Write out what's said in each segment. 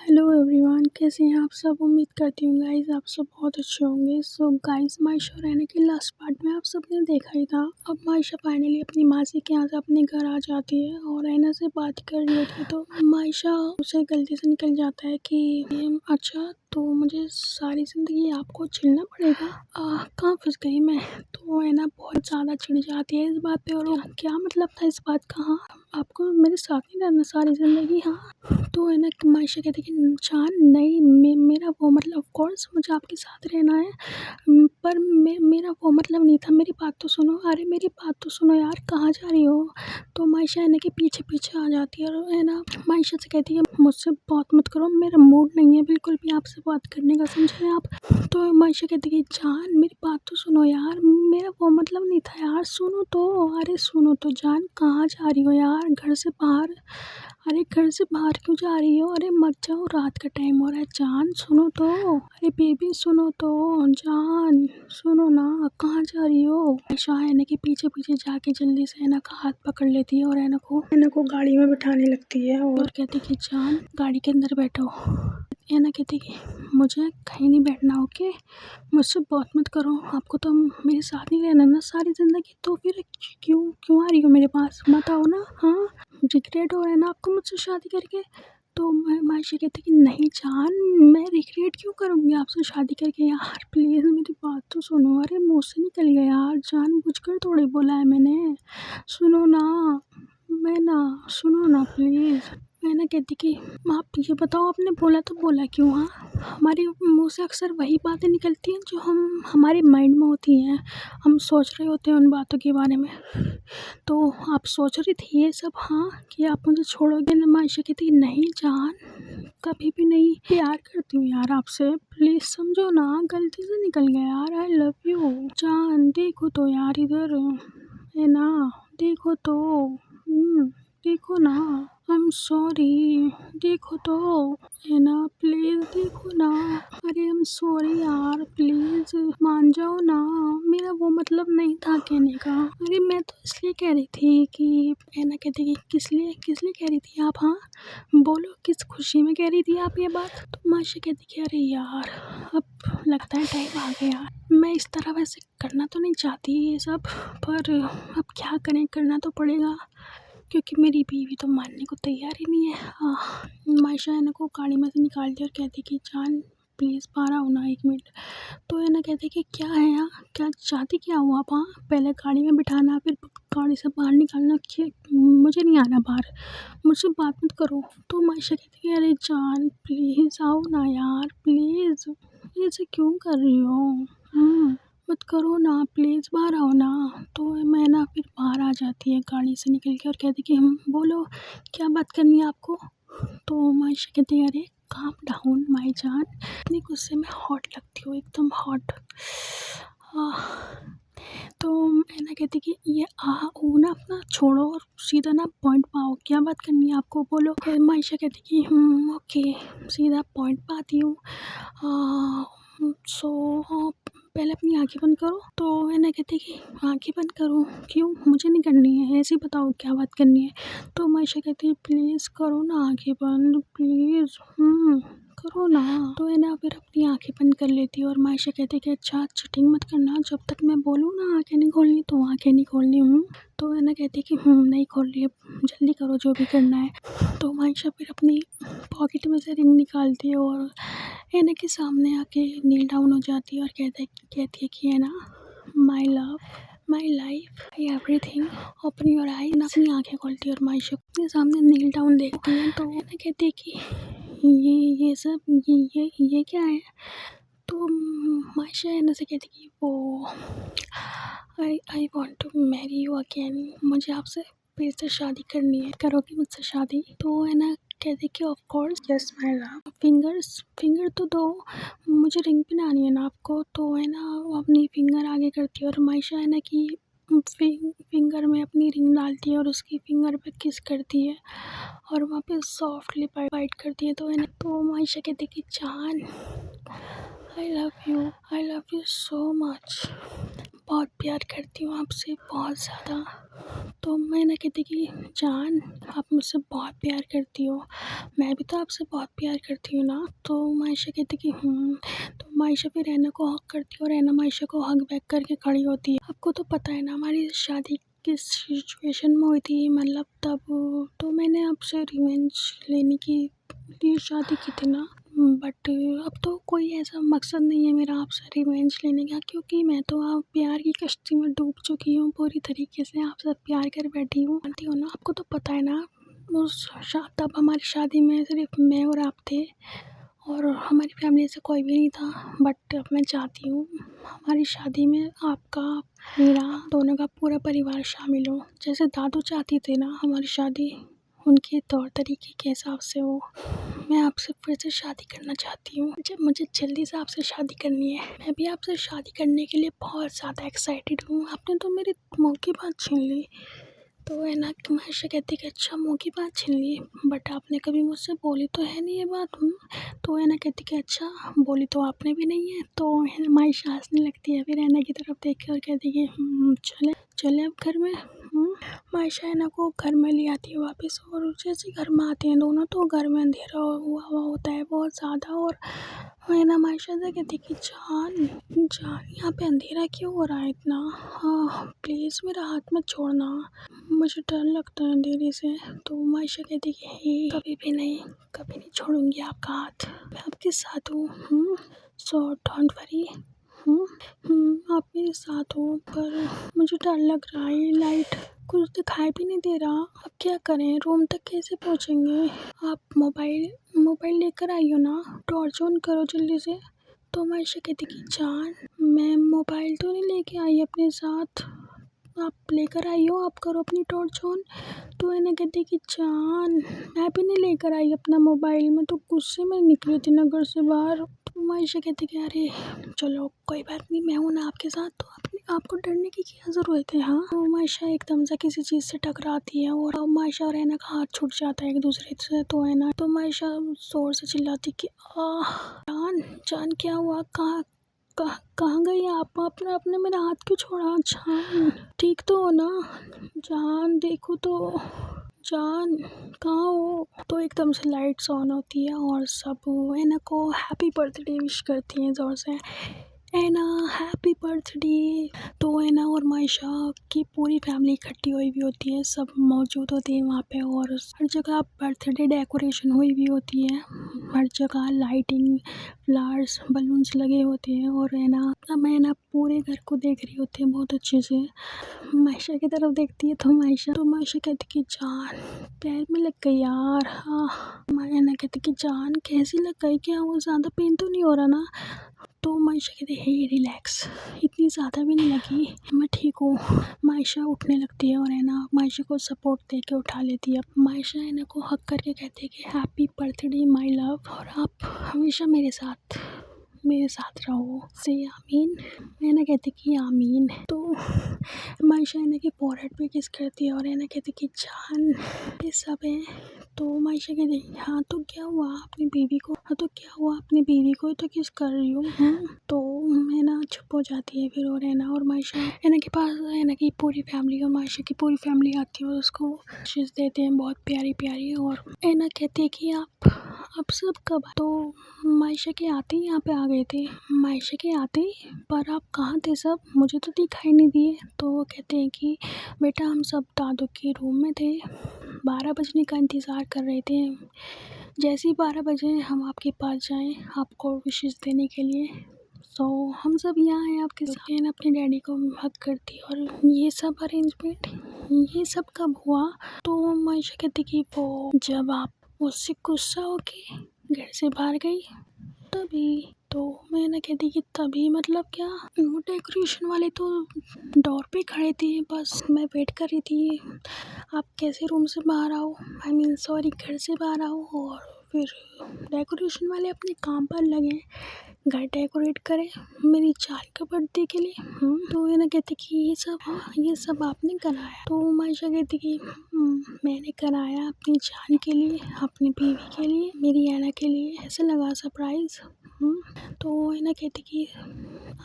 Hello everyone, कैसे हैं आप सब। उम्मीद करती हूँ गाइस आप सब बहुत अच्छे होंगे। सो गाइस, मायशा रहने के लास्ट पार्ट में आप सबने देखा ही था। अब मायशा फाइनली अपनी मासी के यहाँ से अपने घर आ जाती है और ऐना से बात कर रही होती है तो मायशा उसे गलती से निकल जाता है कि अच्छा तो मुझे सारी ज़िंदगी आपको झेलना पड़ेगा। कहाँ फंस गई मैं। तो ऐना बहुत ज़्यादा चिढ़ जाती है इस बात पे। और क्या मतलब था इस बात का। हाँ, आपको मेरे साथ नहीं रहना सारी ज़िंदगी। हाँ, तो है ना मायशा कहती है कि जान नहीं, मेरा वो मतलब ऑफ कोर्स मुझे आपके साथ रहना है, पर मेरा वो मतलब नहीं था। मेरी बात तो सुनो। अरे मेरी बात तो सुनो यार, कहाँ जा रही हो। तो मायशा है ना के पीछे पीछे आ जाती है और है ना मायशा से कहती है मुझसे बात मत करो, मेरा मूड नहीं है बिल्कुल भी आपसे बात करने का, समझे आप। तो मायशा कहती है कि जान मेरी बात तो सुनो यार, मेरा वो मतलब नहीं था यार, सुनो तो। अरे सुनो तो जान, कहाँ जा रही हो यार, घर से बाहर। अरे घर से बाहर क्यों जा रही हो। अरे मत जाओ, रात का टाइम हो रहा है। जान सुनो तो। अरे बेबी सुनो तो। जान सुनो ना, कहाँ जा रही हो। आयशा ऐना के पीछे पीछे जाके जल्दी से ऐना का हाथ पकड़ लेती है और ऐना को गाड़ी में बिठाने लगती है और कहती है कि जान गाड़ी के अंदर बैठो। ऐना कहती है कि मुझे कहीं नहीं बैठना, ओके। मुझसे बात मत करो, आपको तो मेरे साथ नहीं रहना ना सारी ज़िंदगी, तो फिर क्यों आ रही हो मेरे पास, मत आओ ना। हाँ, रिग्रेट हो रहा है ना आपको मुझसे शादी करके। तो मायशा कहती कि नहीं जान, मैं रिग्रेट क्यों करूँगी आपसे शादी करके। यार प्लीज़ मेरी बात तो सुनो। अरे मुँह से निकल गया यार, जानबूझकर थोड़ी बोला है मैंने, सुनो ना। सुनो ना प्लीज़। मैं ना कहती कि आप ये बताओ आपने बोला तो बोला क्यों। हाँ, हमारे मुंह से अक्सर वही बातें निकलती हैं जो हमारे माइंड में होती हैं, हम सोच रहे होते हैं उन बातों के बारे में। तो आप सोच रही थी ये सब, हाँ, कि आप मुझे छोड़ोगे ना। मायशा कहती नहीं जान, कभी भी नहीं, प्यार करती हूँ यार आपसे, प्लीज़ समझो ना, गलती से निकल गया यार, आई लव यू। जान देखो तो यार इधर है ना, देखो तो। देखो ना, आई एम सॉरी, देखो तो है ना, प्लीज़ देखो ना। अरे आई एम सॉरी यार, प्लीज़ मान जाओ ना, मेरा वो मतलब नहीं था कहने का। अरे मैं तो इसलिए कह रही थी कि है ना, कहती कि किस लिए कह रही थी आप। हाँ बोलो, किस खुशी में कह रही थी आप ये बात। तो मायशा कहती कि अरे यार अब लगता है टाइम आ गया। मैं इस तरह वैसे करना तो नहीं चाहती ये सब, पर अब क्या करें, करना तो पड़ेगा क्योंकि मेरी बीवी तो मानने को तैयार ही नहीं है। मायशा है ना को गाड़ी में से निकालती और कहती कि जान प्लीज़ बाहर आओ ना 1 मिनट। तो है ना कहती कि क्या है यहाँ, क्या चाहती क्या हो आप। हाँ, पहले गाड़ी में बिठाना फिर गाड़ी से बाहर निकालना, मुझे नहीं आना बाहर, मुझसे बात मत करो। तो मायशा कहती है अरे जान प्लीज़ आओ ना यार, प्लीज़ ऐसे क्यों कर रही हो। मत करो ना प्लीज़, बाहर आओ ना। तो मैं ना फिर बाहर आ जाती है गाड़ी से निकल के और कहती कि हम बोलो क्या बात करनी है आपको। तो मायशा कहती है अरे काम डाउन माई जान, इतनी गुस्से में हॉट लगती हो, एकदम हॉट। तो ऐना कहती कि ये वो ना अपना छोड़ो और सीधा ना पॉइंट पे आओ, क्या बात करनी है आपको बोलो। मायशा कहती कि ओके, सीधा पॉइंट पे आती हूँ। सो पहले अपनी आँखें बंद करो। तो ऐना कहती कि आँखें बंद करूँ, क्यों, मुझे नहीं करनी है, ऐसे ही बताओ क्या बात करनी है। तो मायशा कहती है प्लीज़ करो ना आँखें बंद, प्लीज़ करो ना। तो है ना फिर अपनी आँखें बंद कर लेती है और मायशा कहती है कि अच्छा चीटिंग मत करना, जब तक मैं बोलूँ ना आँखें नहीं खोलनी तो आँखें नहीं खोलनी। तो है ना कहती है कि नहीं खोल रही है, जल्दी करो जो भी करना है। तो मायशा फिर अपनी पॉकेट में से रिंग निकालती है और ऐना के सामने आके नील डाउन हो जाती है और कहती है कि है ना my love, my life, my everything, open your eye. अपनी आँखें खोलती है और मायशा अपने सामने नील डाउन देखती है। तो ऐना कहती है कि ये सब ये क्या है। तो मायशा ऐना से कहती कि वो I want to marry you again, मुझे आपसे फिर से शादी करनी है, करोगी मुझसे शादी। तो है ना कहती कि of course yes my love. Finger तो दो, मुझे रिंग पहनानी है ना आपको। तो है ना वो अपनी फिंगर आगे करती है और मायशा है ना कि फिंगर में अपनी रिंग डालती है और उसकी फिंगर पे किस करती है और वहाँ पे सॉफ्टली बाइट करती है। तो है ना तो मायशा कहती कि जान I love you so much, बहुत प्यार करती हूँ आपसे, बहुत ज़्यादा। तो मैं ना कहती कि जान, आप मुझसे बहुत प्यार करती हो, मैं भी तो आपसे बहुत प्यार करती हूँ ना। तो मायशा कहती कि तो मायशा फिर रैना को हग करती है और रैना मायशा को हग बैक करके खड़ी होती है। आपको तो पता है ना हमारी शादी किस सिचुएशन में हुई थी, मतलब तब तो मैंने आपसे रिवेंज लेने की लिए शादी की थी ना। बट अब तो कोई ऐसा मकसद नहीं है मेरा आपसे रिवेंज लेने का, क्योंकि मैं तो आप प्यार की कश्ती में डूब चुकी हूँ पूरी तरीके से, आपसे प्यार कर बैठी हूँ। जानती हो ना, आपको तो पता है ना तब हमारी शादी में सिर्फ मैं और आप थे और हमारी फैमिली से कोई भी नहीं था। बट अब मैं चाहती हूँ हमारी शादी में आपका, मेरा, दोनों का पूरा परिवार शामिल हो। जैसे दादू चाहती थे ना हमारी शादी, उनके तौर तरीके के हिसाब से हो। मैं आपसे फिर से शादी करना चाहती हूँ। मुझे जल्दी से आपसे शादी करनी है। मैं भी आपसे शादी करने के लिए बहुत ज़्यादा एक्साइटेड हूँ। आपने तो मेरी मुँह की बात छीन ली। तो है ना कि मायशा कहती कि अच्छा मुँह की बात छीन ली, बट आपने कभी मुझसे बोली तो है नहीं ये बात। तो है ना कहती कि अच्छा बोली तो आपने भी नहीं है। तो है ना मायशा हंसने लगती है, फिर है ना की तरफ देख के और कहती कि चले चले अब घर में। मायशा है ना को घर में ले आती है वापस, और जैसे घर में आते हैं दोनों तो घर में अंधेरा हुआ होता है बहुत ज़्यादा। और है ना मायशा से कहती कि जान जान यहाँ पे अंधेरा क्यों हो रहा है इतना, हाँ प्लीज़ मेरा हाथ मत छोड़ना, मुझे डर लगता है अंधेरे से। तो मायशा कहती कि हे कभी नहीं छोड़ूंगी आपका हाथ, मैं आपके साथ हूँ। So don't worry. आप मेरे साथ हो, पर मुझे डर लग रहा है, लाइट कुछ दिखाई भी नहीं दे रहा। अब क्या करें, रूम तक कैसे पहुँचेंगे। आप मोबाइल लेकर आई हो ना, टॉर्च ऑन करो जल्दी से। तो मायशा कहती कि जान मैं मोबाइल तो नहीं लेके आई अपने साथ, आप लेकर आई हो, आप करो अपनी टॉर्च ऑन। तो है ना कहती कि जान मैं भी नहीं लेकर आई अपना मोबाइल, मैं तो गुस्से में निकली थी ना घर से बाहर। तो मायशा कहती कि अरे चलो कोई बात नहीं, मैं हूँ ना आपके साथ, तो आपको डरने की क्या ज़रूरत है। हाँ तो मायशा एकदम से किसी चीज़ से टकराती है और मायशा और रैना का हाथ छूट जाता है एक दूसरे से। तो है ना तो मायशा ज़ोर से चिल्लाती कि जान क्या हुआ, कहाँ गई आप, आपने मेरा हाथ क्यों छोड़ा। जान ठीक तो हो ना, जान देखो तो, जान कहाँ हो। तो एकदम से लाइट्स ऑन होती है और सब एना को हैप्पी बर्थडे विश करती हैं ज़ोर से, एना हैप्पी बर्थडे। तो एना और मायशा की पूरी फैमिली इकट्ठी हुई भी होती है, सब मौजूद होती है वहाँ पे, और हर जगह बर्थडे डेकोरेशन हुई भी होती है, हर जगह लाइटिंग, फ्लावर्स, बलून्स लगे होते हैं। और है ना पूरे घर को देख रही होती है बहुत अच्छे से। मायशा की तरफ देखती है तो मायशा कहती कि जान पैर में लग गई यार। हाँ मैना कहती कि जान कैसी लग गई, क्या वो ज़्यादा पेन तो नहीं हो रहा ना। तो मायशा कहती हे रिलैक्स, इतनी ज़्यादा भी नहीं लगी, मैं ठीक हूँ। मायशा उठने लगती है और है ना मायशा को सपोर्ट दे के उठा लेती है। मायशा है ना को हक करके कहती है कि हैप्पी बर्थडे माय लव, और आप हमेशा मेरे साथ रहो, से आमीन। मैंने कहती कि आमीन। तो मायशा है ना की फोरहेड पे किस करती है और है ना कहती कि जान ये सब है। तो मायशा कहती हाँ तो क्या हुआ अपनी बीवी को, हाँ तो क्या हुआ अपनी बीवी को तो किस कर रही हूँ। तो है ना चुप हो जाती है फिर, और है ना और मायशा है ना के पास है ना की पूरी फैमिली और मायशा की पूरी फैमिली आती है और उसको विशेस देते हैं बहुत प्यारी प्यारी। और है ना कहती है कि आप सब कब, तो मायशा के आते ही यहाँ पे आ गए थे, मायशा के आते ही, पर आप कहाँ थे सब, मुझे तो दिखाई नहीं दिए। तो वो कहते हैं कि बेटा हम सब दादू के रूम में थे, 12 बजने का इंतज़ार कर रहे थे, जैसे ही 12 बजे हम आपके पास जाएं आपको विशेस देने के लिए। सो हम सब यहाँ हैं आपके साथ। अपने डैडी को हक करती और ये सब अरेंजमेंट ये सब कब हुआ। तो मायशा कहती कि वो जब आप मुझसे गुस्सा होके घर से बाहर गई तभी। तो मैं ना कहती कि तभी मतलब क्या, वो डेकोरेशन वाले तो डोर पे खड़े थे, बस मैं वेट कर रही थी आप कैसे रूम से बाहर आओ, आई मीन सॉरी घर से बाहर आओ, और फिर डेकोरेशन वाले अपने काम पर लगे, घर डेकोरेट करें मेरी जान का बर्थडे के लिए। तो ये ना कहती कि ये सब आपने कराया। तो मायशा कहती कि मैंने कराया अपनी जान के लिए, अपनी बीवी के लिए, मेरी ऐना के लिए। ऐसे लगा सरप्राइज़। तो है ना कहती कि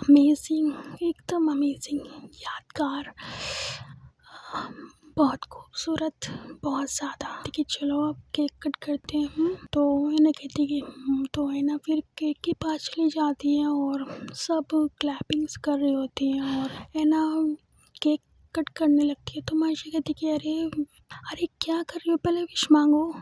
अमेजिंग, एकदम अमेजिंग, यादगार, बहुत खूबसूरत, बहुत ज़्यादा। ठीक है, चलो अब केक कट करते हैं। तो है ना कहती कि तो है ना फिर केक के पास चली जाती है और सब क्लैपिंग्स कर रही होती हैं और है ना केक कट करने लगती है। तो मायशा कहती कि अरे अरे क्या कर रही हो, पहले विश मांगो।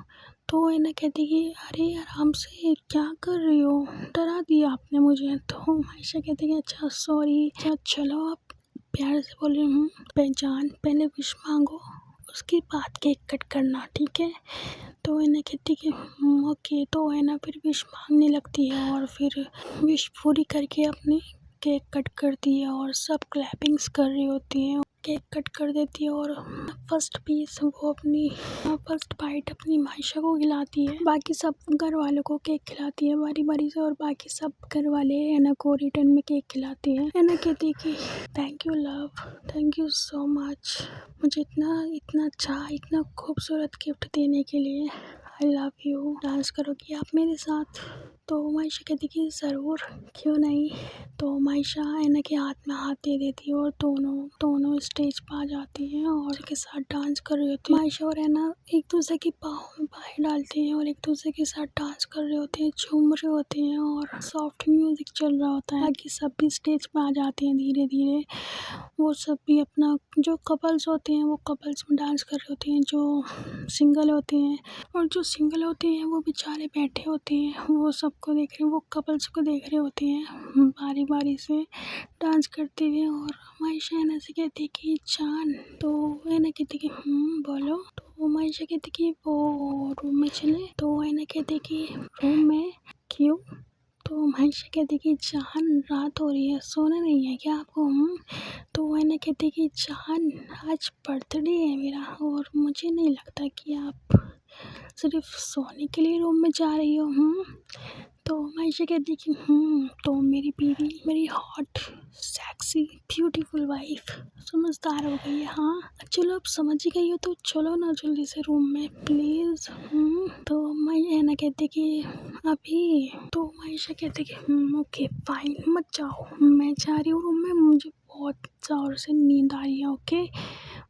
तो है ना कहती कि अरे आराम से, क्या कर रही हो, डरा दिया आपने मुझे। तो मायशा कहती कि अच्छा सॉरी, अच्छा चलो आप प्यार से बोल रही हूँ, पहचान, पहले विश मांगो उसके बाद केक कट करना, ठीक है। तो है ना कहती कि ओके। तो है ना फिर विश मांगने लगती है और फिर विश पूरी करके अपनी केक कट करती है और सब क्लैपिंग्स कर रही होती हैं। केक कट कर देती है और फर्स्ट पीस वो अपनी फर्स्ट बाइट अपनी मायशा को खिलाती है, बाकी सब घर वालों को केक खिलाती है बारी बारी से और बाकी सब घर वाले एना को रिटर्न में केक खिलाती है। एना कहती है कि thank you love, thank you so much, मुझे इतना अच्छा, इतना खूबसूरत गिफ्ट देने के लिए। आई लव यू, डांस करोगी आप मेरे साथ। तो मायशा कहती कि ज़रूर, क्यों नहीं। तो मायशा एना के हाथ में हाथ दे देती है और दोनों स्टेज पर आ जाती हैं और उसके साथ डांस कर रही होती है। मायशा और एना एक दूसरे की बाहों में बाहें डालती हैं और एक दूसरे के साथ डांस कर रहे होते हैं, झूम रहे होते हैं और सॉफ्ट म्यूजिक चल रहा होता है। बाकी सब भी स्टेज पे आ जाते हैं धीरे धीरे। वो सब भी अपना, जो कपल्स होते हैं वो कपल्स में डांस कर रहे होते हैं, जो सिंगल होते हैं, और जो सिंगल होते हैं वो बेचारे बैठे होते हैं, वो सबको देख रहे हैं, वो कपल्स को देख रहे होते हैं बारी बारी से डांस करते हुए। और मायशा एना से कहती है कि जान। तो एना कहती कि बोलो। तो मायशा कहती कि वो रूम में चले। तो एना कहती कि रूम में क्यों। तो मायशा कहती कि जान रात हो रही है, सोना नहीं है क्या आपको। तो एना कहती कि जान आज बर्थडे है मेरा और मुझे नहीं लगता कि आप सिर्फ सोने के लिए रूम में जा रही हो। तो मायशा कहती कि तो मेरी बीवी, मेरी हॉट सेक्सी ब्यूटीफुल वाइफ समझदार हो गई है। हाँ चलो, अब समझ ही गई हो तो चलो ना जल्दी से रूम में प्लीज़। तो एना कहती कि अभी। तो मायशा कहती कि ओके फाइन, मत जाओ, मैं जा रही हूँ रूम में, मुझे बहुत ज़ोर से नींद आ रही है। ओके,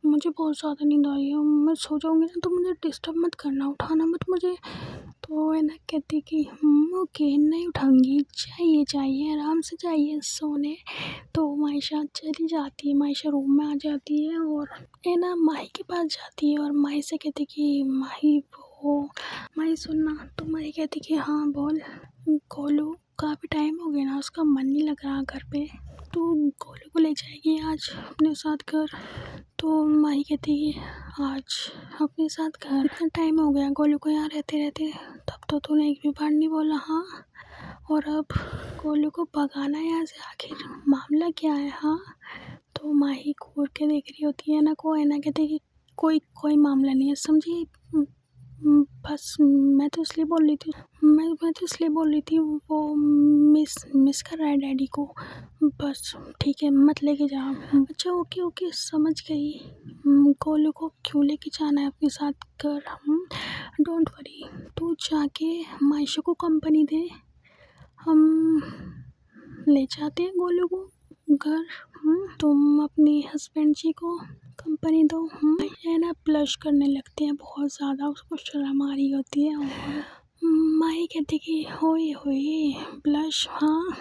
मुझे बहुत ज़्यादा नींद आ रही है, मैं सो जाऊँगी ना तो मुझे डिस्टर्ब मत करना, उठाना मत मुझे। तो है ना कहती कि ओके नहीं उठाऊंगी, जाइए आराम से जाइए सोने। तो मायशा चली जाती है, मायशा रूम में आ जाती है और है ना माही के पास जाती है और माही से कहती कि माही वो माही सुनना। तो माही कहती कि हाँ बोल। गोलू काफ़ी टाइम हो गया ना, उसका मन नहीं लग रहा घर पे, तो गोलू को ले जाएगी आज अपने साथ घर। तो माही कहती कि आज अपने साथ घर, इतना टाइम हो गया गोलू को यहाँ रहते रहते, तब तो तूने एक भी बार नहीं बोला। हाँ, और अब गोलू को भगाना है यहाँ से, आखिर मामला क्या है। हाँ, तो माही घूर के देख रही होती है ना को, है ना कहती कि कोई मामला नहीं है, समझी। बस मैं तो इसलिए बोल रही थी, मैं तो इसलिए बोल रही थी, वो मिस कर रहा है डैडी को, बस ठीक है मत लेके जा। अच्छा ओके समझ गई। गोलू को क्यों लेके जाना है अपने साथ घर। डोंट वरी, तू जाके मायशा को कंपनी दे, हम ले जाते हैं गोलू को घर। तुम अपने हस्बैंड जी को कंपनी दो। है ना ब्लश करने लगते हैं बहुत ज़्यादा, उसको शर्म आ रही होती है और माही कहती कि होए ब्लश। हाँ,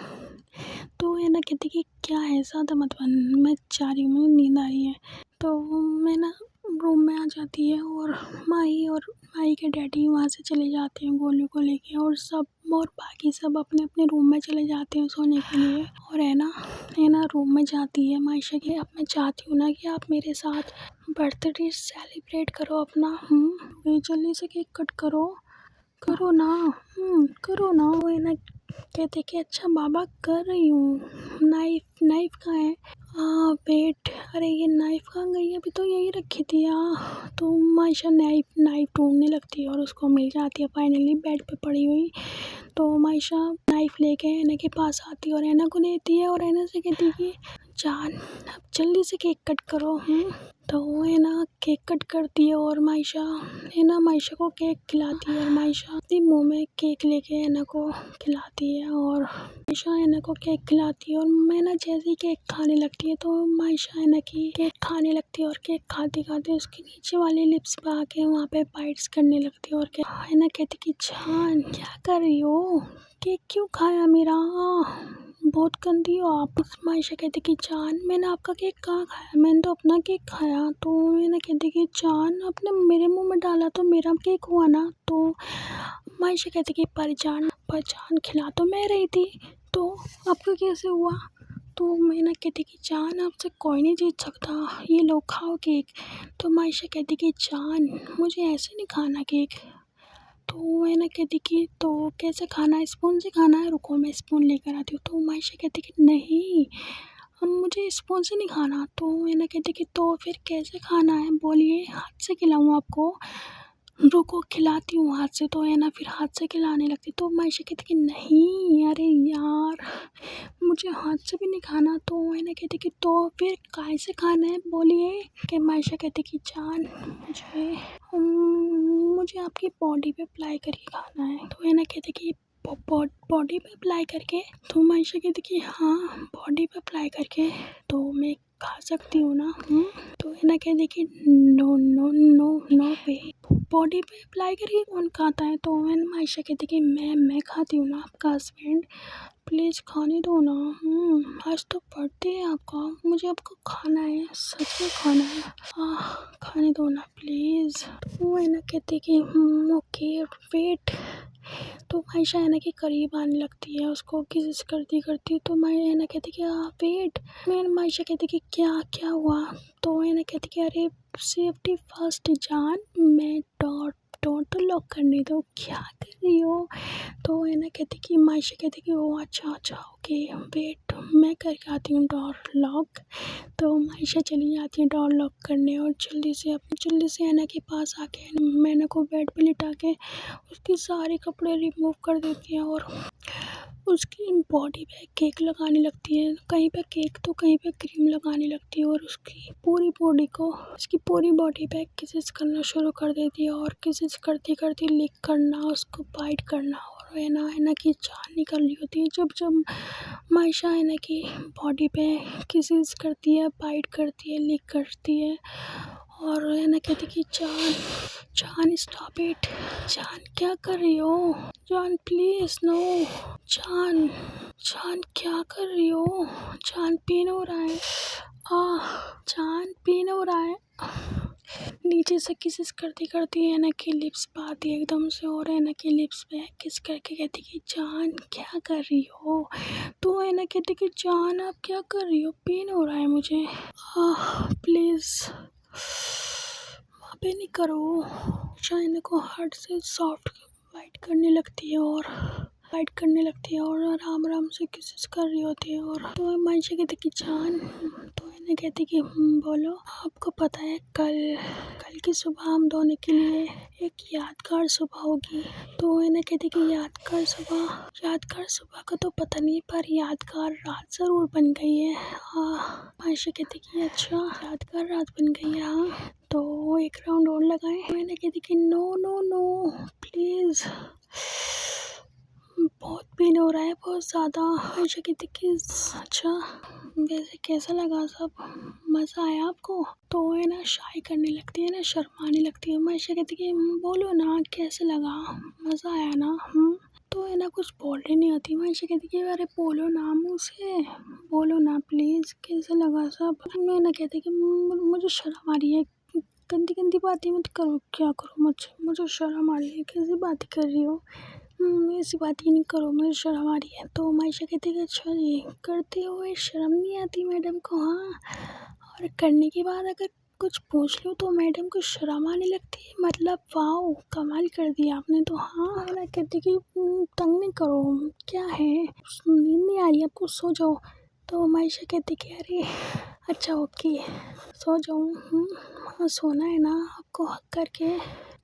तो है ना कहती कि क्या है, ज़्यादा मत बन, मैं जा रही हूँ, मुझे नींद आ रही है। तो मैं ना रूम में आ जाती है और माही के डैडी वहाँ से चले जाते हैं गोलू को लेके, और बाकी सब अपने अपने रूम में चले जाते हैं सोने के लिए। और है ना रूम में जाती है मायशा के, अब मैं चाहती हूँ ना कि आप मेरे साथ बर्थडे सेलिब्रेट करो अपना। जल्दी से केक कट करो ना। करो ना। वो है ना कहते कि अच्छा बाबा कर रही हूँ। नाइफ कहाँ है। वेट, अरे ये नाइफ कहाँ गई, अभी तो यही रखी थी। तो मायशा नाइफ ढूंढने लगती है और उसको मिल जाती है फाइनली बेड पे पड़ी हुई। तो मायशा नाइफ लेके एना के पास आती है और एना को देती है और एना से कहती है कि जान अब जल्दी से केक कट करो। तो वो है ना केक कट करती है और मायशा है ना मायशा को केक खिलाती है और मायशा अपने मुंह में केक लेके है ना को खिलाती है और मायशा है ना को केक खिलाती है और मैं ना जैसे ही केक खाने लगती है तो मायशा है ना की केक खाने लगती है और केक खाते खाते उसके नीचे वाले लिप्स पे आके वहाँ पे बाइट्स करने लगती है और है ना कहती कि जान क्या कर रही हो, केक क्यों खाया मेरा, बहुत गंदी हो आप। मायशा कहती कि जान मैंने आपका केक कहाँ खाया, मैंने तो अपना केक खाया। तो मैंने कहती कि जान आपने मेरे मुंह में डाला तो मेरा केक हुआ ना। तो मायशा कहती कि पर जान खिला तो मैं रही थी तो आपका कैसे हुआ। तो मैंने कहती कि जान आपसे कोई नहीं जीत सकता, ये लो खाओ केक। तो मायशा कहती कि जान मुझे ऐसे नहीं खाना केक। तो मैंने कहती कि तो कैसे खाना है, स्पून से खाना है, रुको मैं स्पून लेकर आती हूँ। तो मायशा कहती कि नहीं हम मुझे स्पून से नहीं खाना। तो मैंने कहती कि तो फिर कैसे खाना है बोलिए, हाथ से खिलाऊँ आपको, रुको खिलाती हूँ हाथ से। तो है ना फिर हाथ से खिलाने लगती। तो मायशा कहती कि नहीं अरे यार मुझे हाथ से भी नहीं खाना। तो मैंने कहती कि तो फिर कैसे खाना है बोलिए। कि मायशा कहती कि जान मुझे आपकी बॉडी पे अप्लाई करके खाना है। तो है ना कहती कि बॉडी पे अप्लाई करके। तो मायशा कहती कि हाँ बॉडी पे अप्लाई करके तो मैं खा सकती हूँ ना। तो है ना कहती कि नो नो नो नो पे बॉडी पे अप्लाई करके कौन खाता है। तो है ना मायशा कहती कि मैं खाती हूँ ना, आपका हस्बैंड प्लीज़ खाने दो ना। आज तो बर्थडे है आपका, मुझे आपको खाना है, सच में खाना है, खाने दो ना प्लीज़। तो वो है ना कहती कि ओके वेट। तो मायशा है ना कि करीब आने लगती है उसको किस करती करती। तो मैं है ना कहती कि वेट। मैं मायशा कहती कि क्या क्या हुआ। तो है ना कहती कि अरे सेफ्टी फर्स्ट जान, मैं डोर तो लॉक करने दो, क्या कर रही हो। तो है ना कहती कि मायशा कहती कि ओ अच्छा ओके वेट मैं करके आती हूँ डोर लॉक। तो मायशा चली जाती है डोर लॉक करने और जल्दी से ऐना के पास आके मैना को बेड पे लिटा के उसके सारे कपड़े रिमूव कर देती है और उसकी बॉडी पे केक लगाने लगती है, कहीं पे केक तो कहीं पे क्रीम लगाने लगती है और उसकी पूरी बॉडी पे किसेस करना शुरू कर देती है और किसेस करती करती लिक करना, उसको बाइट करना और ऐना की जान निकल रही होती है। जब मायशा ऐना की बॉडी पे किसेस करती है, बाइट करती है, लिक करती है और ऐना कहती कि जान स्टॉप इट, जान क्या कर रही हो, जान प्लीज नो, जान क्या कर रही हो, जान पेन हो रहा है, जान पेन हो रहा है। नीचे से किसेस करती करती ऐना की लिप्स पे आती है एकदम से और ऐना की लिप्स पे किस करके कहती कि जान क्या कर रही हो। तो ऐना कहती कि जान आप क्या कर रही हो, पेन हो रहा है मुझे, प्लीज वहाँ पे नहीं करो। ऐना को हार्ट से सॉफ्ट बाइट करने लगती है और आराम से किसेस कर रही होती है। और तो मायशा कहती कि जान, तो ऐना कहती कि बोलो, आपको पता है कल की सुबह हम दोनों के लिए एक यादगार सुबह होगी। तो ऐना कहती कि यादगार सुबह का तो पता नहीं पर यादगार रात ज़रूर बन गई है। मायशा कहती कि अच्छा यादगार रात बन गई है, हाँ तो एक राउंड और लगाएं। मैंने कहती कि नो प्लीज़ बहुत पेन हो रहा है, बहुत ज़्यादा। मायशा कहती कि अच्छा वैसे कैसा लगा सब, मज़ा आया आपको। तो है ना शाई करने लगती है ना, शर्माने लगती है। मायशा कहती कि बोलो ना कैसे लगा, मज़ा आया ना। तो है ना कुछ बोलने नहीं आती। मायशा कहती कि अरे बोलो ना, मुँह से बोलो ना प्लीज़, कैसे लगा सब। मैं ना कहती कि मुझे शर्म आ रही है, गंदी बातें मत करो, क्या करो मुझे शर्म आ रही है, कैसी बातें कर रही हो, ऐसी बात ही नहीं करो, मुझे शर्म आ रही है। तो मायशा कहती है अच्छा जी करते हुए शर्म नहीं आती मैडम को, हाँ और करने के बाद अगर कुछ पूछ लो तो मैडम को शर्म आने लगती है, मतलब वाओ कमाल कर दिया आपने। तो हाँ है ना कहती कि तंग नहीं करो, क्या है नींद नहीं आ रही आपको, सो जाओ। तो मायशा कहती कि अरे अच्छा ओके सो जाऊँ, हाँ सोना है ना आपको हक करके।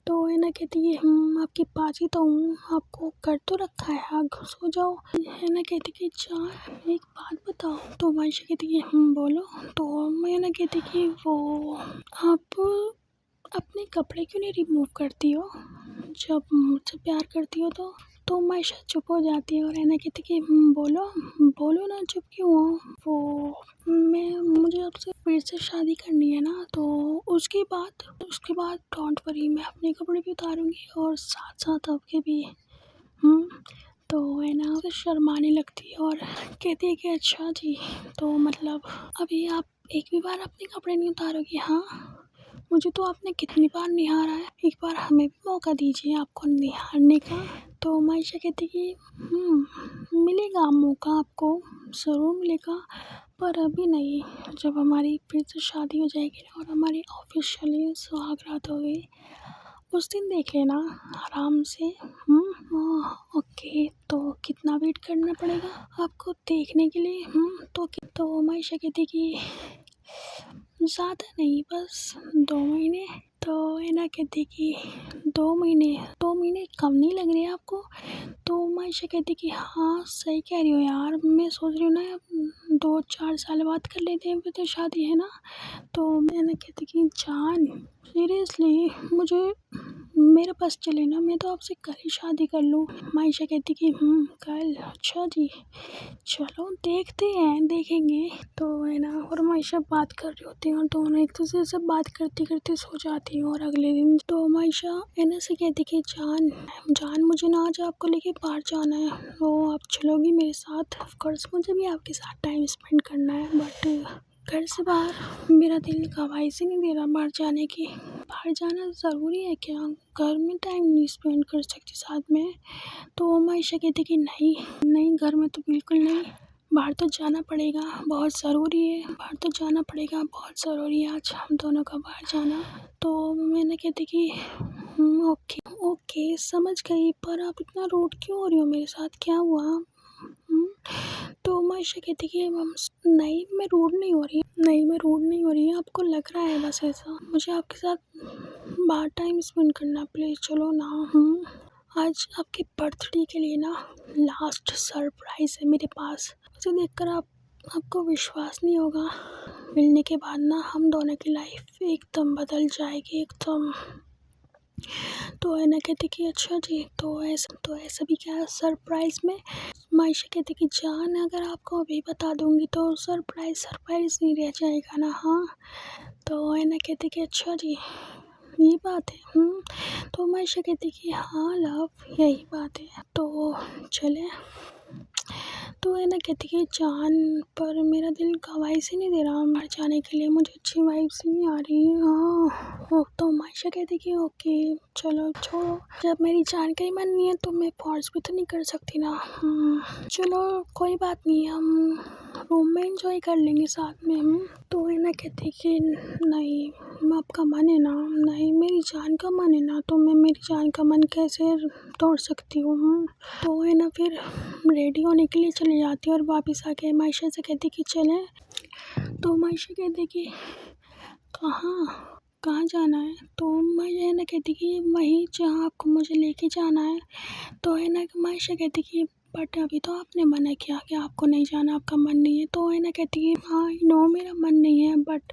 तो है ना कहती है आपके पास ही तो हूँ, आपको कर तो रखा है, आग सो जाओ। है ना कहती कि जान एक बात बताओ। तो मायशा कहती है बोलो। तो मैं ना कहती कि वो आप अपने कपड़े क्यों नहीं रिमूव करती हो जब मुझसे प्यार करती हो तो मायशा चुप हो जाती है और है ना कहती कि बोलो बोलो ना, चुप क्यों हो। वो मुझे आपसे फिर से शादी करनी है ना, तो उसके बाद डोंट वरी, मैं अपने कपड़े भी उतारूंगी और साथ साथ आपके भी। तो है ना उसे शर्माने लगती है और कहती है कि अच्छा जी, तो मतलब अभी आप एक भी बार अपने कपड़े नहीं उतारोगी। हाँ, मुझे तो आपने कितनी बार निहारा है, एक बार हमें भी मौका दीजिए आपको निहारने का। तो मायशा कहती कि मिलेगा मौका आपको, ज़रूर मिलेगा, पर अभी नहीं। जब हमारी फिर से शादी हो जाएगी ना और हमारी ऑफिशियली सुहागरात होगी, उस दिन देख लेना आराम से। ओके, तो कितना वेट करना पड़ेगा आपको देखने के लिए। तो मायशा कहती कि ज़्यादा नहीं, बस 2 महीने। तो है ना कहती कि 2 महीने कम नहीं लग रहे आपको। तो मायशा कहती कि हाँ सही कह रही हो यार, मैं सोच रही हूँ ना 2-4 साल बाद कर लेते हैं फिर तो शादी, है ना। तो मैं ना कहती कि जान सीरियसली मुझे मेरे पास चले ना, मैं तो आपसे कल ही शादी कर लूँ। मायशा कहती कि कल, अच्छा जी, चलो देखते हैं, देखेंगे। तो है ना, और मायशा बात कर रही होती हैं और दोनों एक दूसरे से बात करते करते सो जाती हैं। और अगले दिन तो मायशा एना से कहती कि जान मुझे ना आज आपको लेके बाहर जाना है, तो आप चलोगी मेरे साथ। ऑफ कोर्स मुझे भी आपके साथ टाइम स्पेंड करना है, बट घर से बाहर मेरा दिल गवाही से नहीं दे रहा बाहर जाने की। बाहर जाना ज़रूरी है क्या? घर में टाइम नहीं स्पेंड कर सकती साथ में? तो मायशा कहती कि नहीं घर में तो बिल्कुल नहीं, बाहर तो जाना पड़ेगा, बहुत ज़रूरी है, बाहर तो जाना पड़ेगा, बहुत ज़रूरी है आज हम दोनों का बाहर जाना। तो मैंने कहती कि ओके ओके समझ गई, पर आप इतना रूड क्यों हो रही हो मेरे साथ, क्या हुआ? तो मायशा कहती कि नहीं मैं रूड नहीं हो रही, आपको लग रहा है बस ऐसा। मुझे आपके साथ बाहर टाइम स्पेंड करना, प्लीज़ चलो ना। आज आपके बर्थडे के लिए ना लास्ट सरप्राइज़ है मेरे पास, उसे देखकर आपको विश्वास नहीं होगा, मिलने के बाद ना हम दोनों की लाइफ एकदम बदल जाएगी, एकदम। तो है ना कहती कि अच्छा जी, तो ऐसा भी क्या सरप्राइज़ में। मायशा कहती कि जान अगर आपको अभी बता दूंगी तो सरप्राइज़ नहीं रह जाएगा ना। हाँ, तो है ना कहती कि अच्छा जी ये बात है। तो मायशा कहती कि हाँ लव यही बात है, तो चले। तो है ना कहती कि जान पर मेरा दिल गवाही से नहीं दे रहा बाहर जाने के लिए, मुझे अच्छी वाइब्स नहीं आ रही। हाँ, तो मायशा कहती कि ओके चलो छोड़ो, जब मेरी जान का ही मन नहीं है तो मैं फोर्स भी तो नहीं कर सकती ना। चलो कोई बात नहीं, हम रूम में एंजॉय कर लेंगे साथ में। तो है ना कहती कि नहीं आपका मन है ना, नहीं मेरी जान का मन है ना, तो मैं मेरी जान का मन कैसे तोड़ सकती हूँ। तो है ना फिर रेडी होने के लिए चली जाती है और वापस आके मायशा से कहती कि चलें। तो मायशा कहती कि कहाँ जाना है? तो मायशा है ना कहती कि वहीं जहाँ आपको मुझे लेके जाना है। तो है ना मायशा कहती कि बट अभी तो आपने मना किया कि आपको नहीं जाना, आपका मन नहीं है। तो है ना कहती कि हाँ नो मेरा मन नहीं है, बट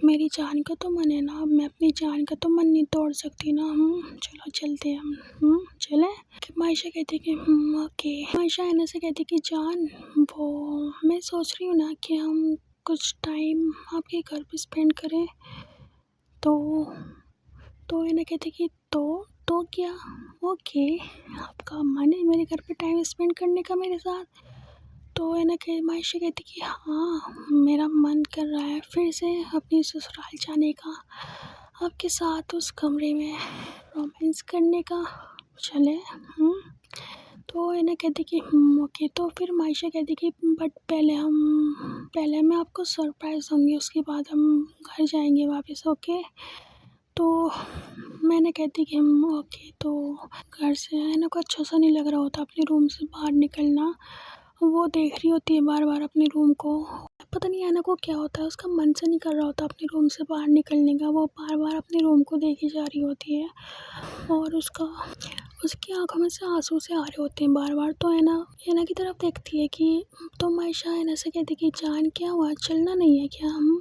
मेरी जान का तो मन है ना, मैं अपनी जान का तो मन नहीं तोड़ सकती ना। चलो चलते हैं हम। चलें? मायशा कहती कि ओके। मायशा है ना से कहती कि जान वो मैं सोच रही हूँ ना कि हम कुछ टाइम आपके घर पे स्पेंड करें। तो है ना कहती कि तो क्या? ओके आपका मन है मेरे घर पे टाइम स्पेंड करने का मेरे साथ। तो है ना कि मायशा कहती कि हाँ मेरा मन कर रहा है फिर से अपनी ससुराल जाने का, आपके साथ उस कमरे में रोमांस करने का। चले? तो है ना कहती कि ओके। तो फिर मायशा कहती कि बट पहले मैं आपको सरप्राइज़ दूँगी, उसके बाद हम घर जाएंगे वापस। ओके। तो मैंने कहती कि ओके। तो घर से है ना को अच्छा सा नहीं लग रहा होता अपने रूम से बाहर निकलना, वो देख रही होती है बार बार अपने रूम को, पता नहीं ऐना को क्या होता है, उसका मन से नहीं कर रहा होता अपने रूम से बाहर निकलने का। वो बार बार अपने रूम को देखी जा रही होती है और उसकी आंखों में से आंसू से आ रहे होते हैं बार बार। तो ऐना की तरफ देखती है कि तो मायशा ऐना से कहती कि जान क्या हुआ, चलना नहीं है क्या हम?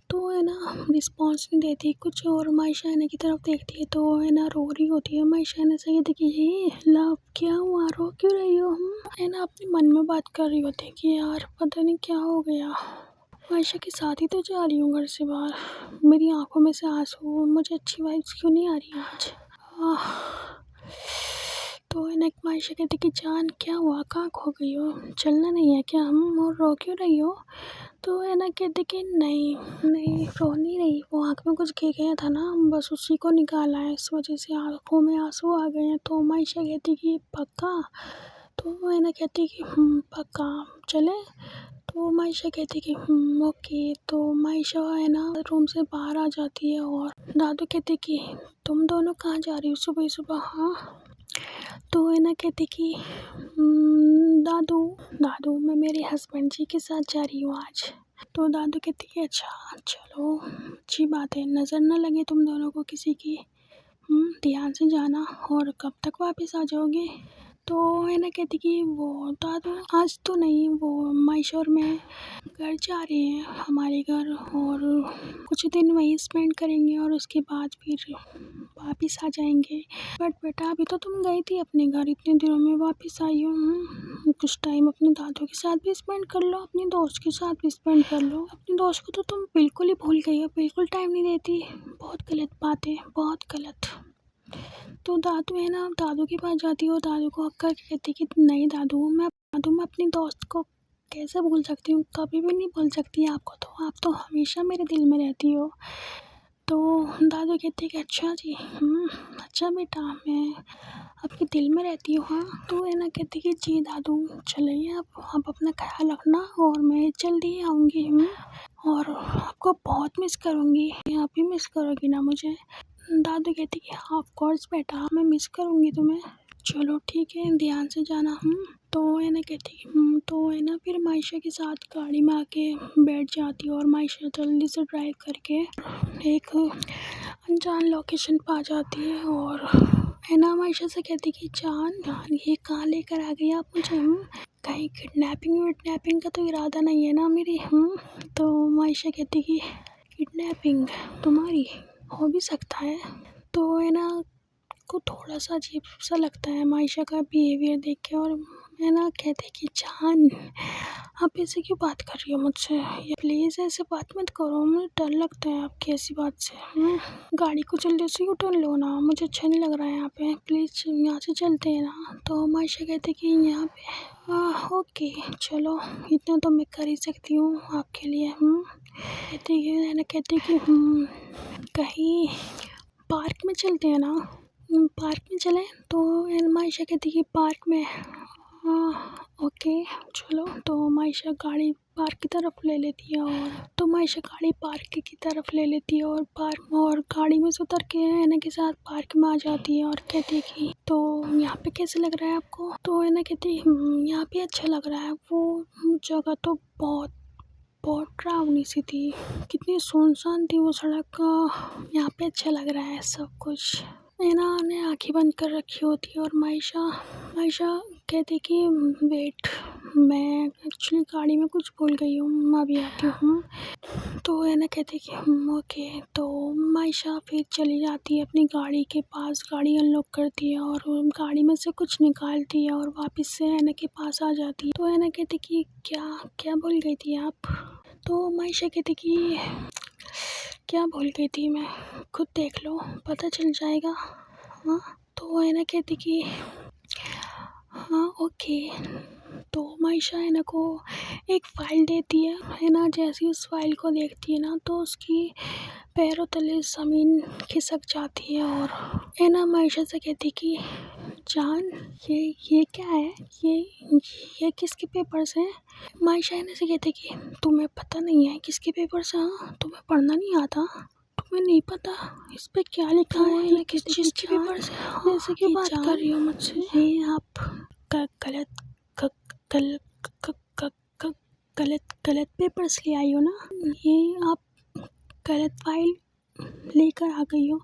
तो ऐना रिस्पॉन्स नहीं देती कुछ, और मायशा ऐना की तरफ देखती है तो ऐना रो रही होती है। मायशा ऐना से कहती कि हे लव क्या हुआ, रो क्यों रही हो? ऐना अपने मन में बात कर रही होती है कि यार पता नहीं क्या हो गया, मायशा के साथ ही तो जा रही हूँ घर से बाहर, मेरी आंखों में से आंसू, मुझे अच्छी वाइब्स क्यों नहीं आ रही आज। तो ऐना मायशा कहती कि जान क्या हुआ, कहाँ खो गई हो, चलना नहीं है क्या हम, और रो क्यों रही हो? तो ऐना कहती कि नहीं नहीं रो नहीं रही, वो आँख में कुछ गिर गया था ना, बस उसी को निकाला है, इस वजह से आँखों में आंसू आ गए हैं। तो मायशा कहती कि पक्का? तो ऐना कहती कि पक्का चले? तो मायशा कहती कि ओके। तो मायशा है ना रूम से बाहर आ जाती है और दादू कहते कि तुम दोनों कहाँ जा रही हो सुबह सुबह? हाँ। तो है ना कहती कि दादू मैं मेरे हस्बैंड जी के साथ जा रही हूँ आज। तो दादू कहती कि अच्छा चलो अच्छी बात है, नज़र ना लगे तुम दोनों को किसी की, ध्यान से जाना। और कब तक वापस आ जाओगे? तो है ना कहती कि वो दादू आज तो नहीं, वो मायशा और मैं घर जा रहे हैं हमारे घर, और कुछ दिन वहीं स्पेंड करेंगे और उसके बाद फिर वापस आ जाएंगे। बट बेटा अभी तो तुम गई थी अपने घर, इतने दिनों में वापस आई हो, कुछ टाइम अपने दादू के साथ भी स्पेंड कर लो, अपने दोस्त के साथ भी स्पेंड कर लो। अपने दोस्त को तो तुम बिल्कुल ही भूल गई हो, बिल्कुल टाइम नहीं देती, बहुत गलत बात है, बहुत गलत। तो दादू है ना दादू के पास जाती है और दादू को हक करके कहती कि नहीं दादू मैं अपनी दोस्त को कैसे भूल सकती हूँ, कभी भी नहीं भूल सकती आपको, तो आप तो हमेशा मेरे दिल में रहती हो। तो दादू कहते कि अच्छा जी, अच्छा बेटा मैं आपके दिल में रहती हूँ। हाँ। तो है ना कहती कि जी दादू चलिए आप अपना ख्याल रखना और मैं जल्दी ही आऊँगी, और आपको बहुत मिस करूँगी, आप भी मिस करोगी ना मुझे? दादू कहती कि हाँ ऑफ कोर्स बेटा मैं मिस करूँगी तुम्हें, चलो ठीक है ध्यान से जाना। तो है ना कहती तो है ना फिर मायशा के साथ गाड़ी में आके बैठ जाती है और मायशा जल्दी से ड्राइव करके एक अनजान लोकेशन पर आ जाती है। और है ना मायशा से कहती कि जान ये कहाँ लेकर आ गई आप मुझे, कहीं किडनैपिंग का तो इरादा नहीं है ना मेरी? तो मायशा कहती कि किडनैपिंग तुम्हारी हो भी सकता है। तो है ना को थोड़ा सा अजीब सा लगता है मायशा का बिहेवियर देख के, और है ना कहते कि जान आप ऐसे क्यों बात कर रही हो मुझसे, ये प्लीज़ ऐसे बात मत करो, मुझे डर लगता है आपकी ऐसी बात से। गाड़ी को जल्दी से यू टर्न लो ना, मुझे अच्छा नहीं लग रहा है यहाँ पे, प्लीज़ यहाँ से चलते हैं ना। तो मायशा कहते कि यहाँ पे ओके चलो इतना तो मैं कर ही सकती हूँ आपके लिए। कहती कि कहीं पार्क में चलते हैं ना, पार्क में चलें? तो मायशा कहती कि पार्क में, ओके चलो। तो मायशा गाड़ी पार्क की तरफ ले लेती है, और तो मायशा गाड़ी पार्क की तरफ ले लेती है और गाड़ी में से उतर के ऐना के साथ पार्क में आ जाती है और कहती है कि तो यहाँ पे कैसे लग रहा है आपको? तो ऐना कहती यहाँ पे अच्छा लग रहा है, वो जगह तो बहुत डरावनी सी थी, कितनी सुनसान थी वो सड़क, यहाँ पे अच्छा लग रहा है सब कुछ। ऐना ने आँखें बंद कर रखी होती है और मायशा कहती कि वेट मैं एक्चुअली गाड़ी में कुछ भूल गई हूँ, मैं अभी आती हूँ। तो ऐना कहती कि ओके। तो मायशा फिर चली जाती है अपनी गाड़ी के पास, गाड़ी अनलॉक करती है और गाड़ी में से कुछ निकालती है और वापस से ऐना के पास आ जाती है। तो ऐना कहती कि क्या भूल गई थी आप? तो मायशा कहती कि क्या भूल गई थी मैं, खुद देख लो पता चल जाएगा। हाँ। तो ऐना कहती कि हाँ ओके। तो मायशा ऐना को एक फ़ाइल देती है ना, जैसे उस फाइल को देखती है ना तो उसकी पैरों तले ज़मीन खिसक जाती है। और ऐना मायशा से कहती कि जान ये क्या है, ये किसके पेपर्स हैं? मायशा ऐना से कहती कि तुम्हें पता नहीं है किसके पेपर्स हैं? तुम्हें पढ़ना नहीं आता? तुम्हें नहीं पता इस पे क्या लिखा है, ये किस चीज़ के पेपर्स हैं? ऐसे क्यों बात कर रही हो मुझसे? ये आप गलत गलत गलत पेपर्स ले आई हो ना, ये आप गलत फाइल लेकर आ गई हो।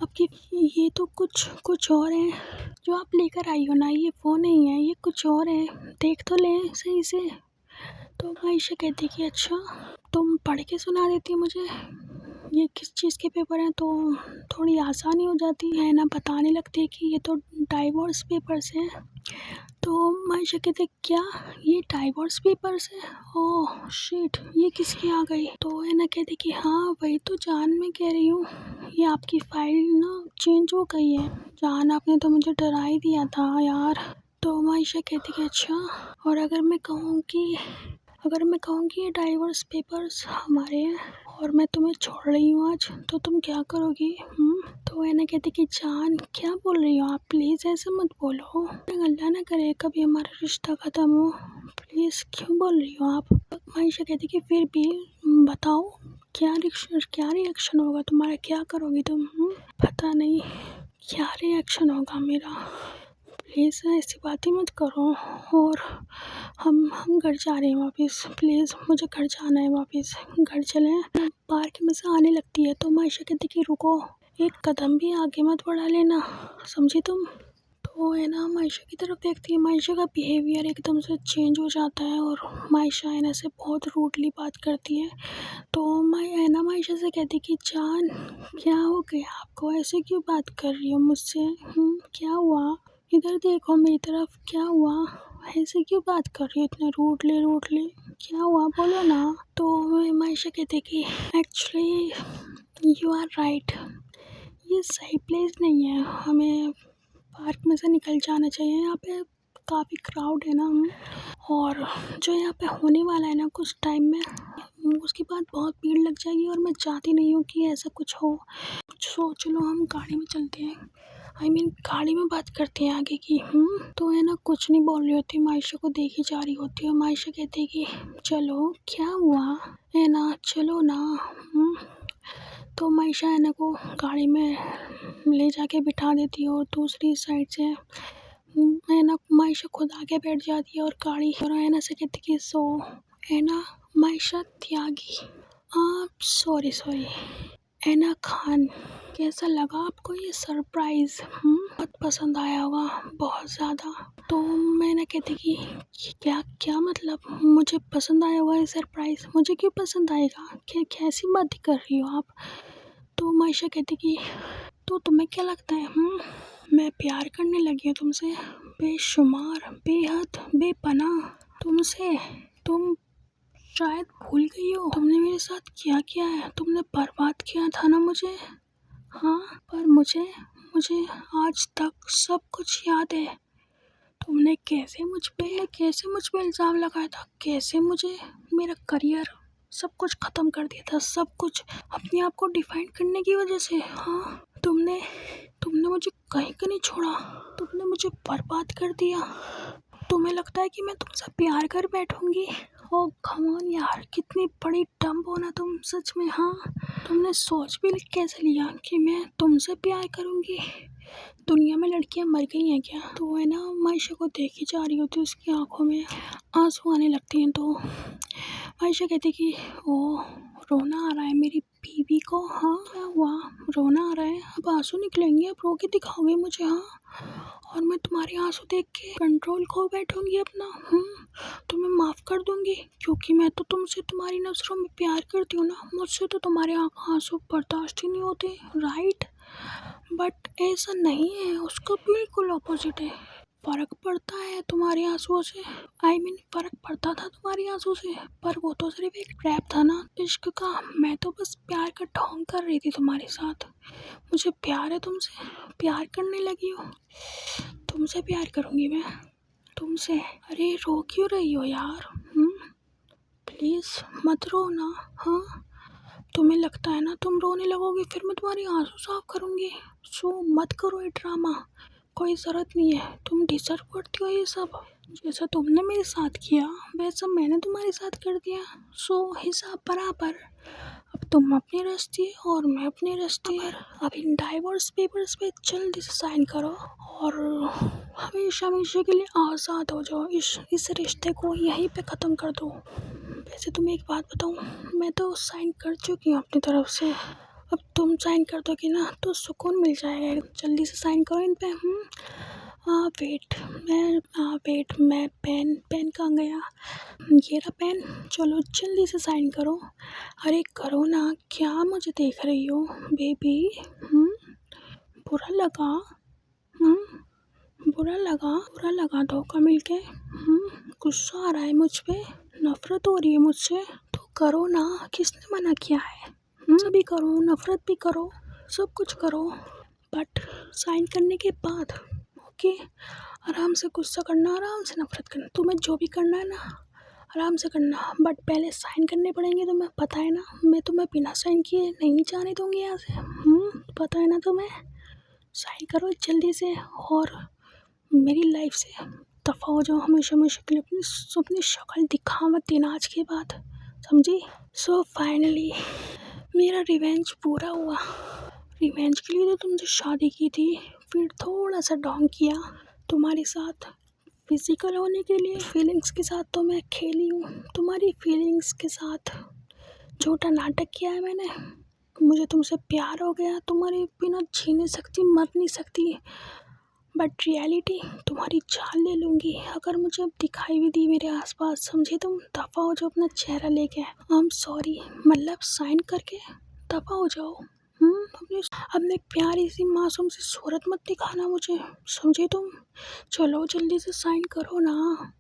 आपकी ये तो कुछ और है जो आप लेकर आई हो ना, ये वो नहीं है, ये कुछ और है, देख तो ले सही से। तो आयशा कहती कि अच्छा तुम पढ़ के सुना देती मुझे ये किस चीज़ के पेपर हैं, तो थोड़ी आसानी हो जाती है ना, बताने लगती है कि ये तो डाइवोर्स पेपर्स हैं। तो आयशा कहती क्या ये डाइवोर्स पेपर्स है, ओह शिट ये किसकी आ गई। तो है ना कहती कि हाँ वही तो जान मैं कह रही हूँ, ये आपकी फाइल ना चेंज हो गई है। जान आपने तो मुझे डरा ही दिया था यार। तो आयशा कहती कि अच्छा, और अगर मैं कहूँ कि ये डाइवोर्स पेपर्स हमारे हैं और मैं तुम्हें छोड़ रही हूँ आज, तो तुम क्या करोगी? तो है ना कहती कि जान क्या बोल रही हो आप, प्लीज़ ऐसे मत बोलो, अल्लाह ना करे कभी हमारा रिश्ता ख़त्म हो, प्लीज़ क्यों बोल रही हो आप। आयशा कहती कि फिर भी बताओ क्या रिएक्शन होगा तुम्हारा, क्या करोगी तुम? पता नहीं क्या रिएक्शन होगा मेरा, प्लीज़ ऐसी बातें मत करो। और हम घर जा रहे हैं वापस, प्लीज़ मुझे घर जाना है वापस, घर चलें। पार्क में से आने लगती है तो आयशा कहती कि रुको, एक कदम भी आगे मत बढ़ा लेना, समझी तुम। तो है ना आयशा की तरफ देखती है, आयशा का बिहेवियर एकदम से चेंज हो जाता है और आयशा है ना से बहुत रूडली बात करती है। तो आयशा से कहती कि जान क्या हो गया आपको, ऐसे क्यों बात कर रही हो मुझसे, क्या हुआ, इधर देखो मेरी तरफ, क्या हुआ, ऐसे क्यों बात कर रही हो इतने रूडली, क्या हुआ बोलो ना। तो आयशा कहती कि एक्चुअली यू आर राइट, ये सही प्लेस नहीं है, हमें पार्क में से निकल जाना चाहिए, यहाँ पे काफ़ी क्राउड है ना, और जो यहाँ पे होने वाला है ना कुछ टाइम में, उसके बाद बहुत भीड़ लग जाएगी और मैं चाहती नहीं हूँ कि ऐसा कुछ हो। चलो हम गाड़ी में चलते हैं, गाड़ी में बात करते हैं आगे की। तो है ना कुछ नहीं बोल रही होती, आयशा को देखी जा रही होती है। आयशा कहती है कि चलो क्या हुआ है ना, चलो ना। तो आयशा है ना को गाड़ी में ले जाके बिठा देती है और दूसरी साइड से है ना आयशा खुद आके बैठ जाती है और गाड़ी और है ना से कहती कि सो है ना आयशा त्यागी, आप सॉरी ऐना खान, कैसा लगा आपको ये सरप्राइज़? बहुत पसंद आया होगा, बहुत ज़्यादा। तो मैं ना कहती कि क्या मतलब मुझे पसंद आया होगा ये सरप्राइज़, मुझे क्यों पसंद आएगा, क्या कैसी बातें कर रही हो आप। तो आयशा कहती कि तो तुम्हें क्या लगता है मैं प्यार करने लगी हूँ तुमसे, बेशुमार, बेहद, बेपनाह तुमसे। तुम शायद भूल गई हो तुमने मेरे साथ क्या किया है, तुमने बर्बाद किया था ना मुझे। हाँ पर मुझे आज तक सब कुछ याद है। तुमने कैसे मुझ पे इल्ज़ाम लगाया था, कैसे मुझे मेरा करियर सब कुछ ख़त्म कर दिया था, सब कुछ अपने आप को डिफाइन करने की वजह से। हाँ तुमने मुझे कहीं का नहीं छोड़ा, तुमने मुझे बर्बाद कर दिया। तुम्हें लगता है कि मैं तुमसे प्यार कर बैठूंगी? ओ कमान यार, कितनी बड़ी डम्ब हो ना तुम सच में। हाँ तुमने सोच भी कैसे लिया कि मैं तुमसे प्यार करूंगी? दुनिया में लड़कियां मर गई हैं क्या? तो है ना आयशा को देखी जा रही होती है, उसकी आंखों में आंसू आने लगती हैं। तो आयशा कहती कि ओ रोना आ रहा है मेरी बीवी को, हाँ क्या हुआ, रोना आ रहा है, अब आंसू निकलेंगे, अब रो के दिखाओगे मुझे? हाँ और मैं तुम्हारे आंसू देख के कंट्रोल खो बैठूंगी अपना? तुम्हें माफ़ कर दूंगी क्योंकि मैं तो तुमसे तुम्हारी नज़रों में प्यार करती हूँ ना, मुझसे तो तुम्हारे आंसू बर्दाश्त ही नहीं होते, राइट। बट ऐसा नहीं है, उसका बिल्कुल ऑपोजिट है, फ़र्क पड़ता है तुम्हारे आंसुओं से। फ़र्क पड़ता था तुम्हारे आंसू से, पर वो तो सिर्फ एक ट्रैप था ना इश्क का, मैं तो बस प्यार का ढोंग कर रही थी तुम्हारे साथ। मुझे प्यार है तुमसे, प्यार करने लगी हो, तुमसे प्यार करूँगी मैं, तुमसे। अरे रो क्यों रही हो यार, प्लीज़ मत रो ना। हाँ तुम्हें लगता है ना तुम रोने लगोगे फिर मैं तुम्हारी आंसू साफ करूँगी, सो मत करो ये ड्रामा, कोई ज़रूरत नहीं है, तुम डिज़र्व करती हो ये सब। जैसा तुमने मेरे साथ किया वैसा मैंने तुम्हारे साथ कर दिया, सो हिसाब बराबर। अब तुम अपनी रस्ती और मैं अपनी रस्ती। अब इन डाइवोर्स पेपर्स पे जल्दी से साइन करो और हमेशा हमेशा के लिए आज़ाद हो जाओ। इस रिश्ते को यहीं पे ख़त्म कर दो। वैसे तुम्हें एक बात बताऊँ, मैं तो साइन कर चुकी हूँ अपनी तरफ से। अब तुम साइन कर दोगी ना तो सुकून मिल जाएगा। जल्दी से साइन करो इन पे। वेट मैं पेन कहाँ गया? ये रहा पेन। चलो जल्दी से साइन करो। अरे करो ना, क्या मुझे देख रही हो बेबी? बुरा लगा? बुरा लगा धोखा मिलके? गुस्सा आ रहा है मुझ पे? नफरत हो रही है मुझसे? तो करो ना, किसने मना किया है? सभी करो, नफरत भी करो, सब कुछ करो, बट साइन करने के बाद ओके। आराम से गुस्सा करना, आराम से नफरत करना, तुम्हें जो भी करना है ना आराम से करना, बट पहले साइन करने पड़ेंगे। तुम्हें पता है ना, मैं तुम्हें बिना साइन किए नहीं जाने दूंगी यहाँ से। पता है ना तुम्हें? साइन करो जल्दी से और मेरी लाइफ से दफ़ा हो जाओ हमेशा हमेशा के लिए। अपनी शक्ल दिखा मत देना आज के बाद, समझी? सो फाइनली मेरा रिवेंज पूरा हुआ। रिवेंज के लिए तो तुमसे शादी की थी, फिर थोड़ा सा ढोंग किया तुम्हारे साथ फिजिकल होने के लिए। फीलिंग्स के साथ तो मैं खेली हूँ, तुम्हारी फीलिंग्स के साथ झूठा नाटक किया है मैंने। मुझे तुमसे प्यार हो गया, तुम्हारे बिना जी नहीं सकती, मर नहीं सकती, बट रियलिटी तुम्हारी जान ले लूँगी अगर मुझे अब दिखाई भी दी मेरे आसपास। समझे तुम? दफ़ा हो जाओ अपना चेहरा लेके। आई एम सॉरी, मतलब साइन करके दफ़ा हो जाओ। अपने प्यारी सी मासूम सी सूरत मत दिखाना मुझे, समझे तुम? चलो जल्दी से साइन करो ना।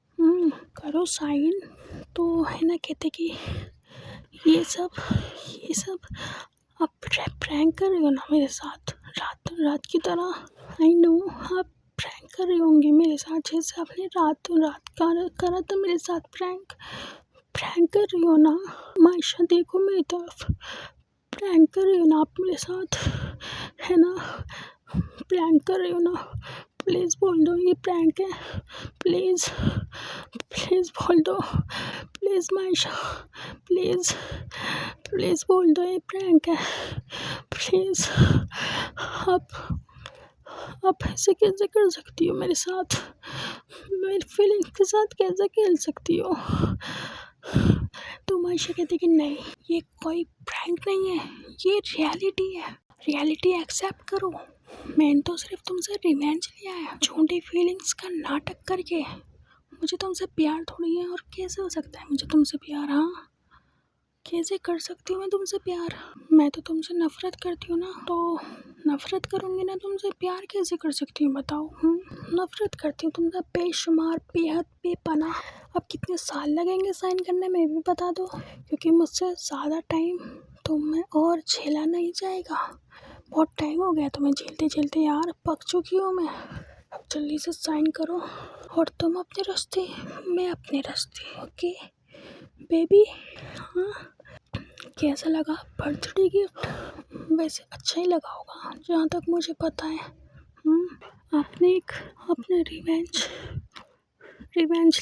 करो साइन। तो है ना, कहते कि ये सब आप प्रैंक कर रही हो ना मेरे साथ रात की तरह। आई नो आप प्रैंक कर रही होंगी मेरे साथ, जैसे आपने रात करा था मेरे साथ प्रैंक कर रही हो ना। मायशा देखो मेरी तरफ, प्रैंक कर रही हो ना आप मेरे साथ, है ना? प्रैंक कर रही हो ना? प्लीज़ बोल दो ये प्रैंक है। प्लीज़ बोल दो, प्लीज़ मायशा, प्लीज़ बोल दो ये प्रैंक है, प्लीज़। आप ऐसे कैसे कर सकती हो मेरे साथ? मेरी फीलिंग्स के साथ कैसे खेल सकती हो? तो मायशा कहती कि नहीं, ये कोई प्रैंक नहीं है, ये रियलिटी है। रियलिटी एक्सेप्ट करो। मैंने तो सिर्फ तुमसे रिवेंज लिया है, झूठी फीलिंग्स का नाटक करके। मुझे तुमसे प्यार थोड़ी है, और कैसे हो सकता है मुझे तुमसे प्यार? हाँ, कैसे कर सकती हूँ मैं तुमसे प्यार? मैं तो तुमसे नफरत करती हूँ ना, तो नफरत करूँगी ना तुमसे, प्यार कैसे कर सकती हूँ बताओ? नफरत करती हूँ तुमसे बेशुमार, बेहद, बेपनाह। अब कितने साल लगेंगे साइन करने में भी बता दो, क्योंकि मुझसे ज़्यादा टाइम तुम्हें और झेला नहीं जाएगा। बहुत टाइम हो गया तुम्हें झेलते झेलते यार, पक चुकी हूँ मैं। अब जल्दी से साइन करो और तुम अपने रास्ते, मैं अपने रास्ते। Okay baby? हाँ, कैसा लगा बर्थडे गिफ्ट? वैसे अच्छा ही लगा होगा जहाँ तक मुझे पता है। आपने अपने रिवेंज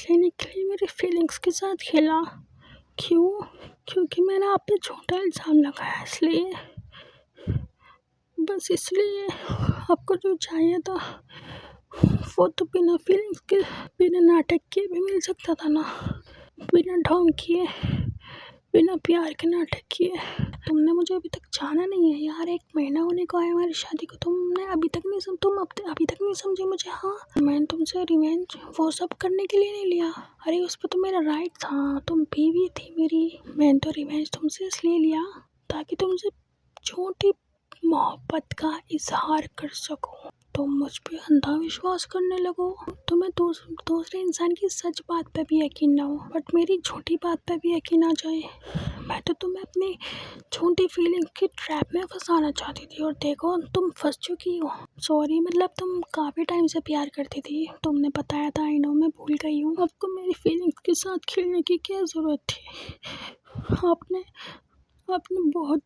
लेने के लिए मेरी फीलिंग्स के साथ खेला। क्यों? क्योंकि मैंने आप पे झूठा इल्ज़ाम लगाया, इसलिए, बस इसलिए। आपको जो चाहिए था वो तो बिना फीलिंग्स के, बिना नाटक के भी मिल सकता था ना, बिना ढोंग किए, बिना प्यार के नाटक किए। तुमने मुझे अभी तक जाना नहीं है यार, 1 महीना होने को है हमारी शादी को, तुम अभी तक नहीं समझे मुझे। हाँ, मैंने तुमसे रिवेंज वो सब करने के लिए नहीं लिया। अरे उस पर तो मेरा राइट था, तुम बीवी थी मेरी। मैंने तो रिवेंज तुमसे इसलिए लिया ताकि तुमसे छोटी मोहब्बत का इजहार कर सकूं, तुम मुझ पे अंधा विश्वास करने लगो। तुम्हें दूसरे इंसान की सच बात पे भी यकीन ना हो, बट मेरी झूठी बात पे भी यकीन आ जाए। मैं तो तुम्हें अपनी झूठी फीलिंग की ट्रैप में फंसाना चाहती थी, और देखो तुम फंस चुकी हो। सॉरी, मतलब तुम काफ़ी टाइम से प्यार करती थी, तुमने बताया था। आई नो, मैं भूल गई हूँ। आपको मेरी फीलिंग्स के साथ खेलने की क्या ज़रूरत थी? आपने बहुत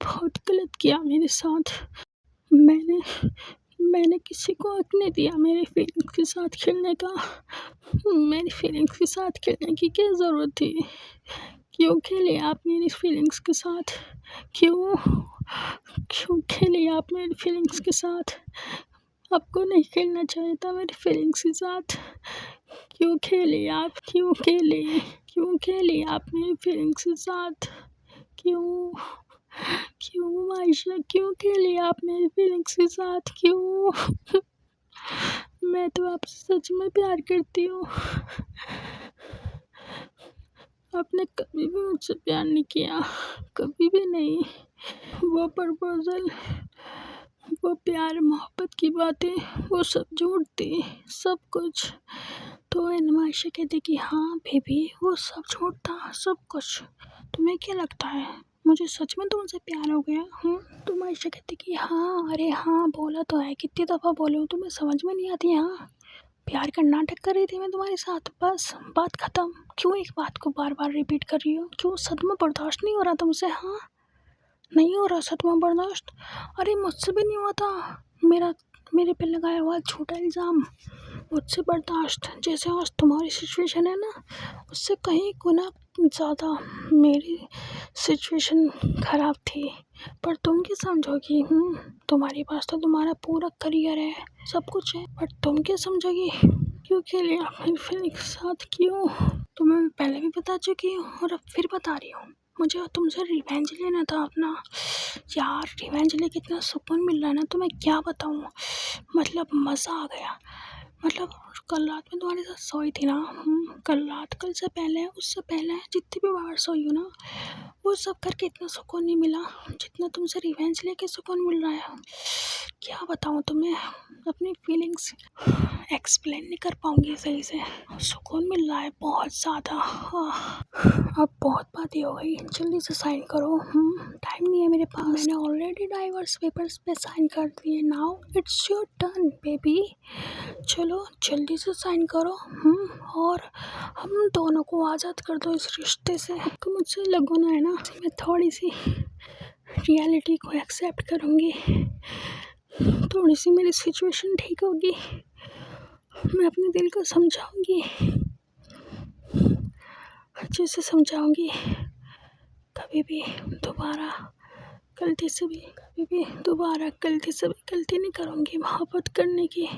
गलत किया मेरे साथ। मैंने किसी को हक नहीं दिया मेरी फीलिंग्स के साथ खेलने का। मेरी फीलिंग्स के साथ खेलने की क्या ज़रूरत थी? क्यों खेले आप मेरी फीलिंग्स के साथ? क्यों क्यों खेले आप मेरी फीलिंग्स के साथ? आपको नहीं खेलना चाहिए था मेरी फीलिंग्स के साथ। क्यों खेले आप? क्यों खेले? क्यों खेले आप मेरी फीलिंग्स के साथ? क्यों क्यों आयशा, क्यों खेले आप मेरी फीलिंग्स के साथ? क्यों? मैं तो आपसे सच में प्यार करती हूँ। आपने कभी भी मुझसे प्यार नहीं किया, कभी भी नहीं। वो प्रपोजल, वो प्यार मोहब्बत की बातें, वो सब झूठ थी, सब कुछ। तो आयशा कहती कि हाँ बेबी, वो सब झूठ था, सब कुछ। तुम्हें क्या लगता है मुझे सच में तुमसे प्यार हो गया? तुम आयशा कहती कि हाँ, अरे हाँ बोला तो है, कितनी दफ़ा बोलूँ, तुम्हें समझ में नहीं आती? हाँ, प्यार का नाटक कर रही थी मैं तुम्हारे साथ, बस बात ख़त्म। क्यों एक बात को बार बार रिपीट कर रही हो? क्यों सदमा बर्दाश्त नहीं हो रहा तुमसे? हाँ, नहीं हो रहा सदमा बर्दाश्त? अरे मुझसे भी नहीं हुआ था, मेरे पे लगाया हुआ झूठा इल्ज़ाम मुझसे बर्दाश्त। जैसे आज तुम्हारी सिचुएशन है ना, उससे कहीं गुना ज़्यादा मेरी सिचुएशन ख़राब थी। पर तुम क्या समझोगी? तुम्हारे पास तो तुम्हारा पूरा करियर है, सब कुछ है, पर तुम क्या समझोगी? क्यों खेले आप मेरी फीलिंग के साथ? क्यों? तुम्हें मैं पहले भी बता चुकी हूँ और अब फिर बता रही हूँ। मुझे तुमसे रिवेंज लेना था अपना। यार रिवेंज लेके इतना सुकून मिल रहा है ना, तो मैं क्या बताऊँ, मतलब मज़ा आ गया। मतलब कल रात में तुम्हारे साथ सोई थी ना, कल से पहले, उससे पहले जितनी भी बार सोई हूँ ना, वो सब करके इतना सुकून नहीं मिला जितना तुमसे रिवेंज लेके सुकून मिल रहा है। क्या बताऊँ तुम्हें, अपनी फीलिंग्स एक्सप्लेन नहीं कर पाऊँगी सही से। सुकून मिल रहा है बहुत ज़्यादा। अब बहुत बातें हो गई, जल्दी से साइन करो। टाइम नहीं है मेरे पास। मैंने ऑलरेडी डाइवर्स पेपर्स पे साइन कर दिए। Now it's your turn baby. चलो जल्दी से साइन करो। और हम दोनों को आज़ाद कर दो इस रिश्ते से। आपको मुझसे लगना है ना, मैं थोड़ी सी रियलिटी को एक्सेप्ट करूँगी, थोड़ी सी मेरी सिचुएशन ठीक होगी, मैं अपने दिल को समझाऊंगी, अच्छे से समझाऊंगी। कभी भी दोबारा गलती से भी गलती नहीं करूँगी मोहब्बत करने की।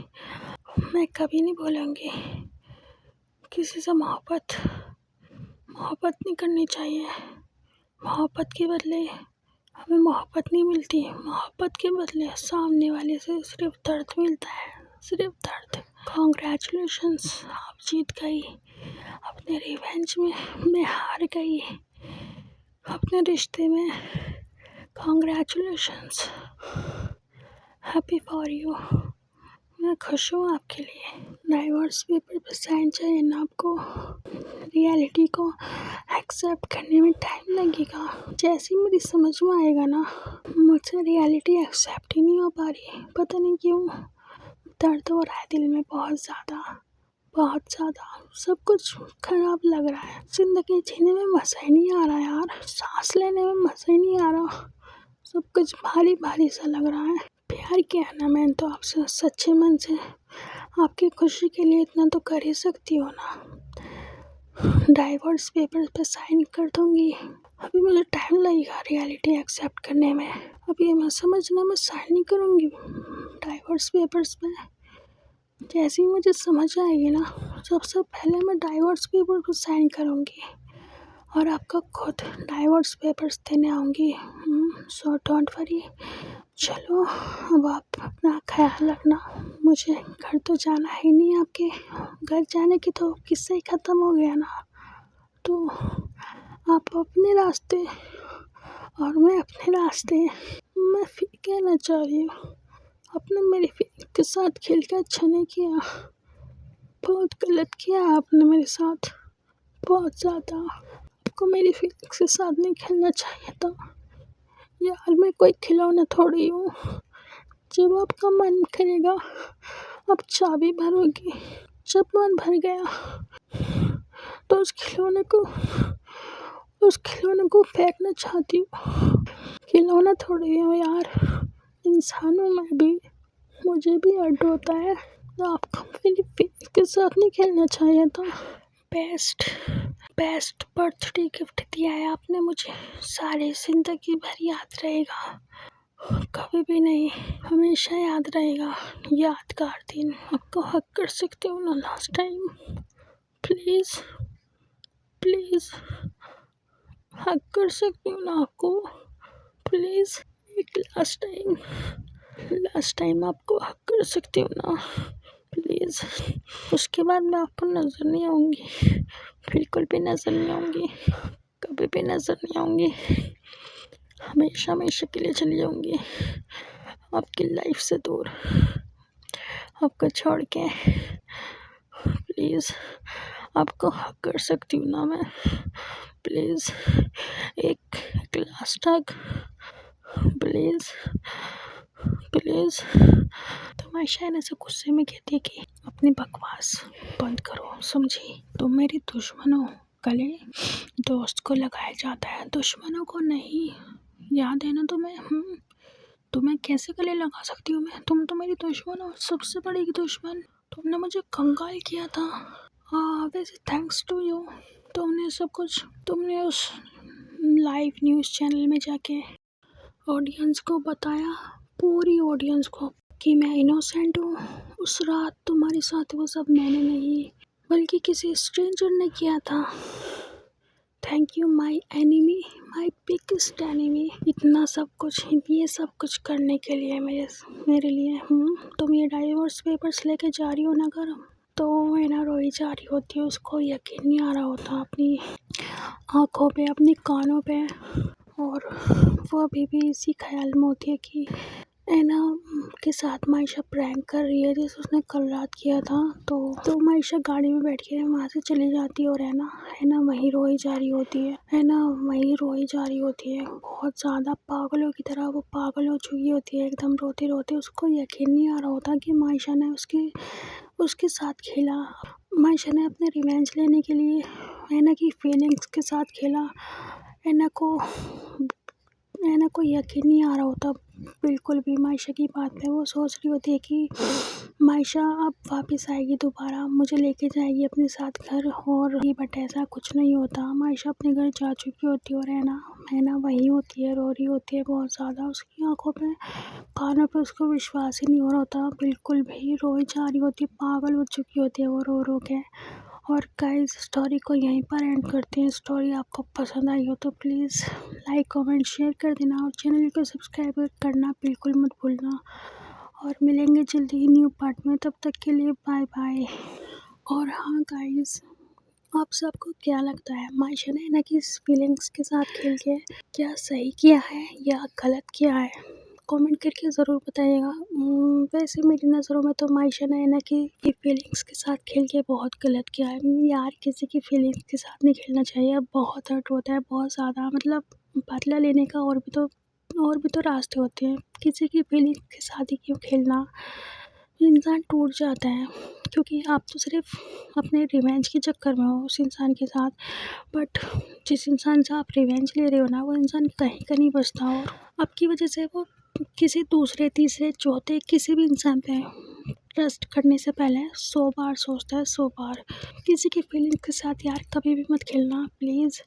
मैं कभी नहीं बोलूँगी किसी से मोहब्बत नहीं करनी चाहिए। मोहब्बत के बदले हमें मोहब्बत नहीं मिलती, मोहब्बत के बदले सामने वाले से सिर्फ दर्द मिलता है, सिर्फ दर्द। कॉन्ग्रेचुलेशंस, आप जीत गई। अपने रिवेंज में मैं हार गई, अपने रिश्ते में। Congratulations, happy for you. मैं खुश हूँ आपके लिए। डाइवोर्स पेपर पर साइन चाहिए ना आपको। रियलिटी को एक्सेप्ट करने में टाइम लगेगा। जैसे ही मेरी समझ में आएगा ना, मुझसे रियलिटी एक्सेप्ट ही नहीं हो पा रही, पता नहीं क्यों। दर्द हो रहा है दिल में बहुत ज़्यादा, सब कुछ खराब लग रहा है। ज़िंदगी जीने में मज़ा ही नहीं आ रहा यार, सांस लेने में मज़ा ही नहीं आ रहा, सब कुछ भारी भारी सा लग रहा है। प्यार किया ना मैंने तो आपसे सच्चे मन से, आपकी खुशी के लिए इतना तो कर ही सकती हो ना। डाइवोर्स पेपर पे साइन कर दूंगी। अभी मुझे टाइम लगेगा रियलिटी एक्सेप्ट करने में। अभी मैं समझना, मैं साइन नहीं करूँगी डाइवोर्स पेपर्स पे। जैसे ही मुझे समझ आएगी ना, सबसे पहले मैं डाइवोर्स पेपर को साइन करूँगी और आपका खुद डाइवोर्स पेपर्स देने आऊँगी। So don't worry. चलो अब आप अपना ख्याल रखना। मुझे घर तो जाना है नहीं, आपके घर जाने की तो किस्सा ही ख़त्म हो गया ना। तो आप अपने रास्ते और मैं अपने रास्ते। मैं फिर कहना चाह रही हूँ, आपने मेरी फीलिंग के साथ खेल के अच्छा नहीं किया, बहुत गलत किया आपने मेरे साथ, बहुत ज़्यादा। आपको मेरी फीलिंग्स के साथ नहीं खेलना चाहिए था यार। मैं कोई खिलौना थोड़ी हूँ, जब आपका मन करेगा आप चाबी भरोगी। जब मन भर गया तो उस खिलौने को फेंकना चाहती हूँ। खिलौना थोड़ी हूँ यार, इंसान हूँ मैं भी, मुझे भी हर्ट होता है। तो आपको मेरी फीलिंग के साथ नहीं खेलना चाहिए था। बेस्ट। बेस्ट बर्थडे गिफ्ट दिया है आपने मुझे, सारी ज़िंदगी भर याद रहेगा, कभी भी नहीं, हमेशा याद रहेगा। यादगार दिन। आपको हक कर सकती हूँ ना लास्ट टाइम? प्लीज़ प्लीज़ हक कर सकती हूँ ना आपको? प्लीज़ एक लास्ट टाइम आपको हक कर सकती हूँ ना? प्लीज़। उसके बाद मैं आपको नज़र नहीं आऊँगी, बिल्कुल भी नज़र नहीं आऊँगी, कभी भी नज़र नहीं आऊँगी, हमेशा हमेशा के लिए चली जाऊँगी आपकी लाइफ से दूर, आपको छोड़ के। प्लीज़ आपको हक कर सकती हूँ ना मैं? प्लीज़ एक लास्ट हक, प्लीज़ प्लीज़। तो मैं शायद ऐसे गुस्से में कहती है कि अपनी बकवास बंद करो, समझी? तुम मेरी दुश्मन हो। गले दोस्त को लगाया जाता है, दुश्मनों को नहीं। याद है ना तुम्हें? तुम्हें कैसे गले लगा सकती हूँ मैं? तुम तो मेरी दुश्मन हो, सबसे बड़ी दुश्मन। तुमने मुझे कंगाल किया था। वैसे थैंक्स टू यू, तुमने उस लाइव न्यूज़ चैनल में जाके ऑडियंस को बताया, पूरी ऑडियंस को, कि मैं इनोसेंट हूँ। उस रात तुम्हारे साथ वो सब मैंने नहीं, बल्कि किसी स्ट्रेंजर ने किया था। Thank you my enemy, my biggest enemy. इतना सब कुछ, ये सब कुछ करने के लिए मेरे लिए तुम ये डाइवोर्स पेपर्स लेके जा रही हो ना घर, तो है ना रोई जा रही होती है, उसको यकीन नहीं आ रहा होता अपनी आँखों पे, अपनी कानों पे, और वो अभी भी इसी ख्याल में होती है कि एना के साथ मायशा प्रैंक कर रही है, जैसे उसने कल रात किया था। तो मायशा गाड़ी में बैठ के वहाँ से चली जाती है और है ना वहीं रोई जा रही होती है, बहुत ज़्यादा पागलों की तरह वो पागल हो चुकी होती है, एकदम रोते रोते। उसको यकीन नहीं आ रहा होता कि मायशा ने उसके साथ खेला। मायशा ने अपने रिवेंज लेने के लिए एना की फीलिंग्स के साथ खेला। एना को यकीन नहीं आ रहा होता बिल्कुल भी मायशा की बात पे। वो सोच रही होती है कि मायशा अब वापस आएगी, दोबारा मुझे लेके जाएगी अपने साथ घर, और ही बट ऐसा कुछ नहीं होता। मायशा अपने घर जा चुकी होती है और है ना वहीं होती है, रो रही होती है बहुत ज़्यादा। उसकी आंखों पे, कानों पे उसको विश्वास ही नहीं हो रहा होता बिल्कुल भी, रोई जा रही होती है, पागल हो चुकी होती है वो रो रो के। और गाइस स्टोरी को यहीं पर एंड करते हैं। स्टोरी आपको पसंद आई हो तो प्लीज़ लाइक कमेंट शेयर कर देना, और चैनल को सब्सक्राइब करना बिल्कुल मत भूलना। और मिलेंगे जल्दी ही न्यू पार्ट में, तब तक के लिए बाय बाय। और हाँ गाइस, आप सबको क्या लगता है, मायशा ने एना की फीलिंग्स के साथ खेल के क्या सही किया है या गलत किया है? कमेंट करके ज़रूर बताइएगा। वैसे मेरी नज़रों में तो मायशा ने एना की फीलिंग्स के साथ खेल के बहुत गलत किया है यार। किसी की फीलिंग्स के साथ नहीं खेलना चाहिए, बहुत हर्ट होता है, बहुत ज़्यादा। मतलब बदला लेने का और भी तो रास्ते होते हैं, किसी की फीलिंग्स के साथ ही क्यों खेलना? इंसान टूट जाता है, क्योंकि आप तो सिर्फ अपने रिवेंज के चक्कर में हो उस इंसान के साथ, बट जिस इंसान से आप रिवेंज ले रहे हो ना, वो इंसान कहीं का नहीं बचता, और आपकी वजह से वो किसी दूसरे, तीसरे, चौथे, किसी भी इंसान पे ट्रस्ट करने से पहले 100 बार सोचता है, 100 बार। किसी की फीलिंग के साथ यार कभी भी मत खेलना प्लीज़।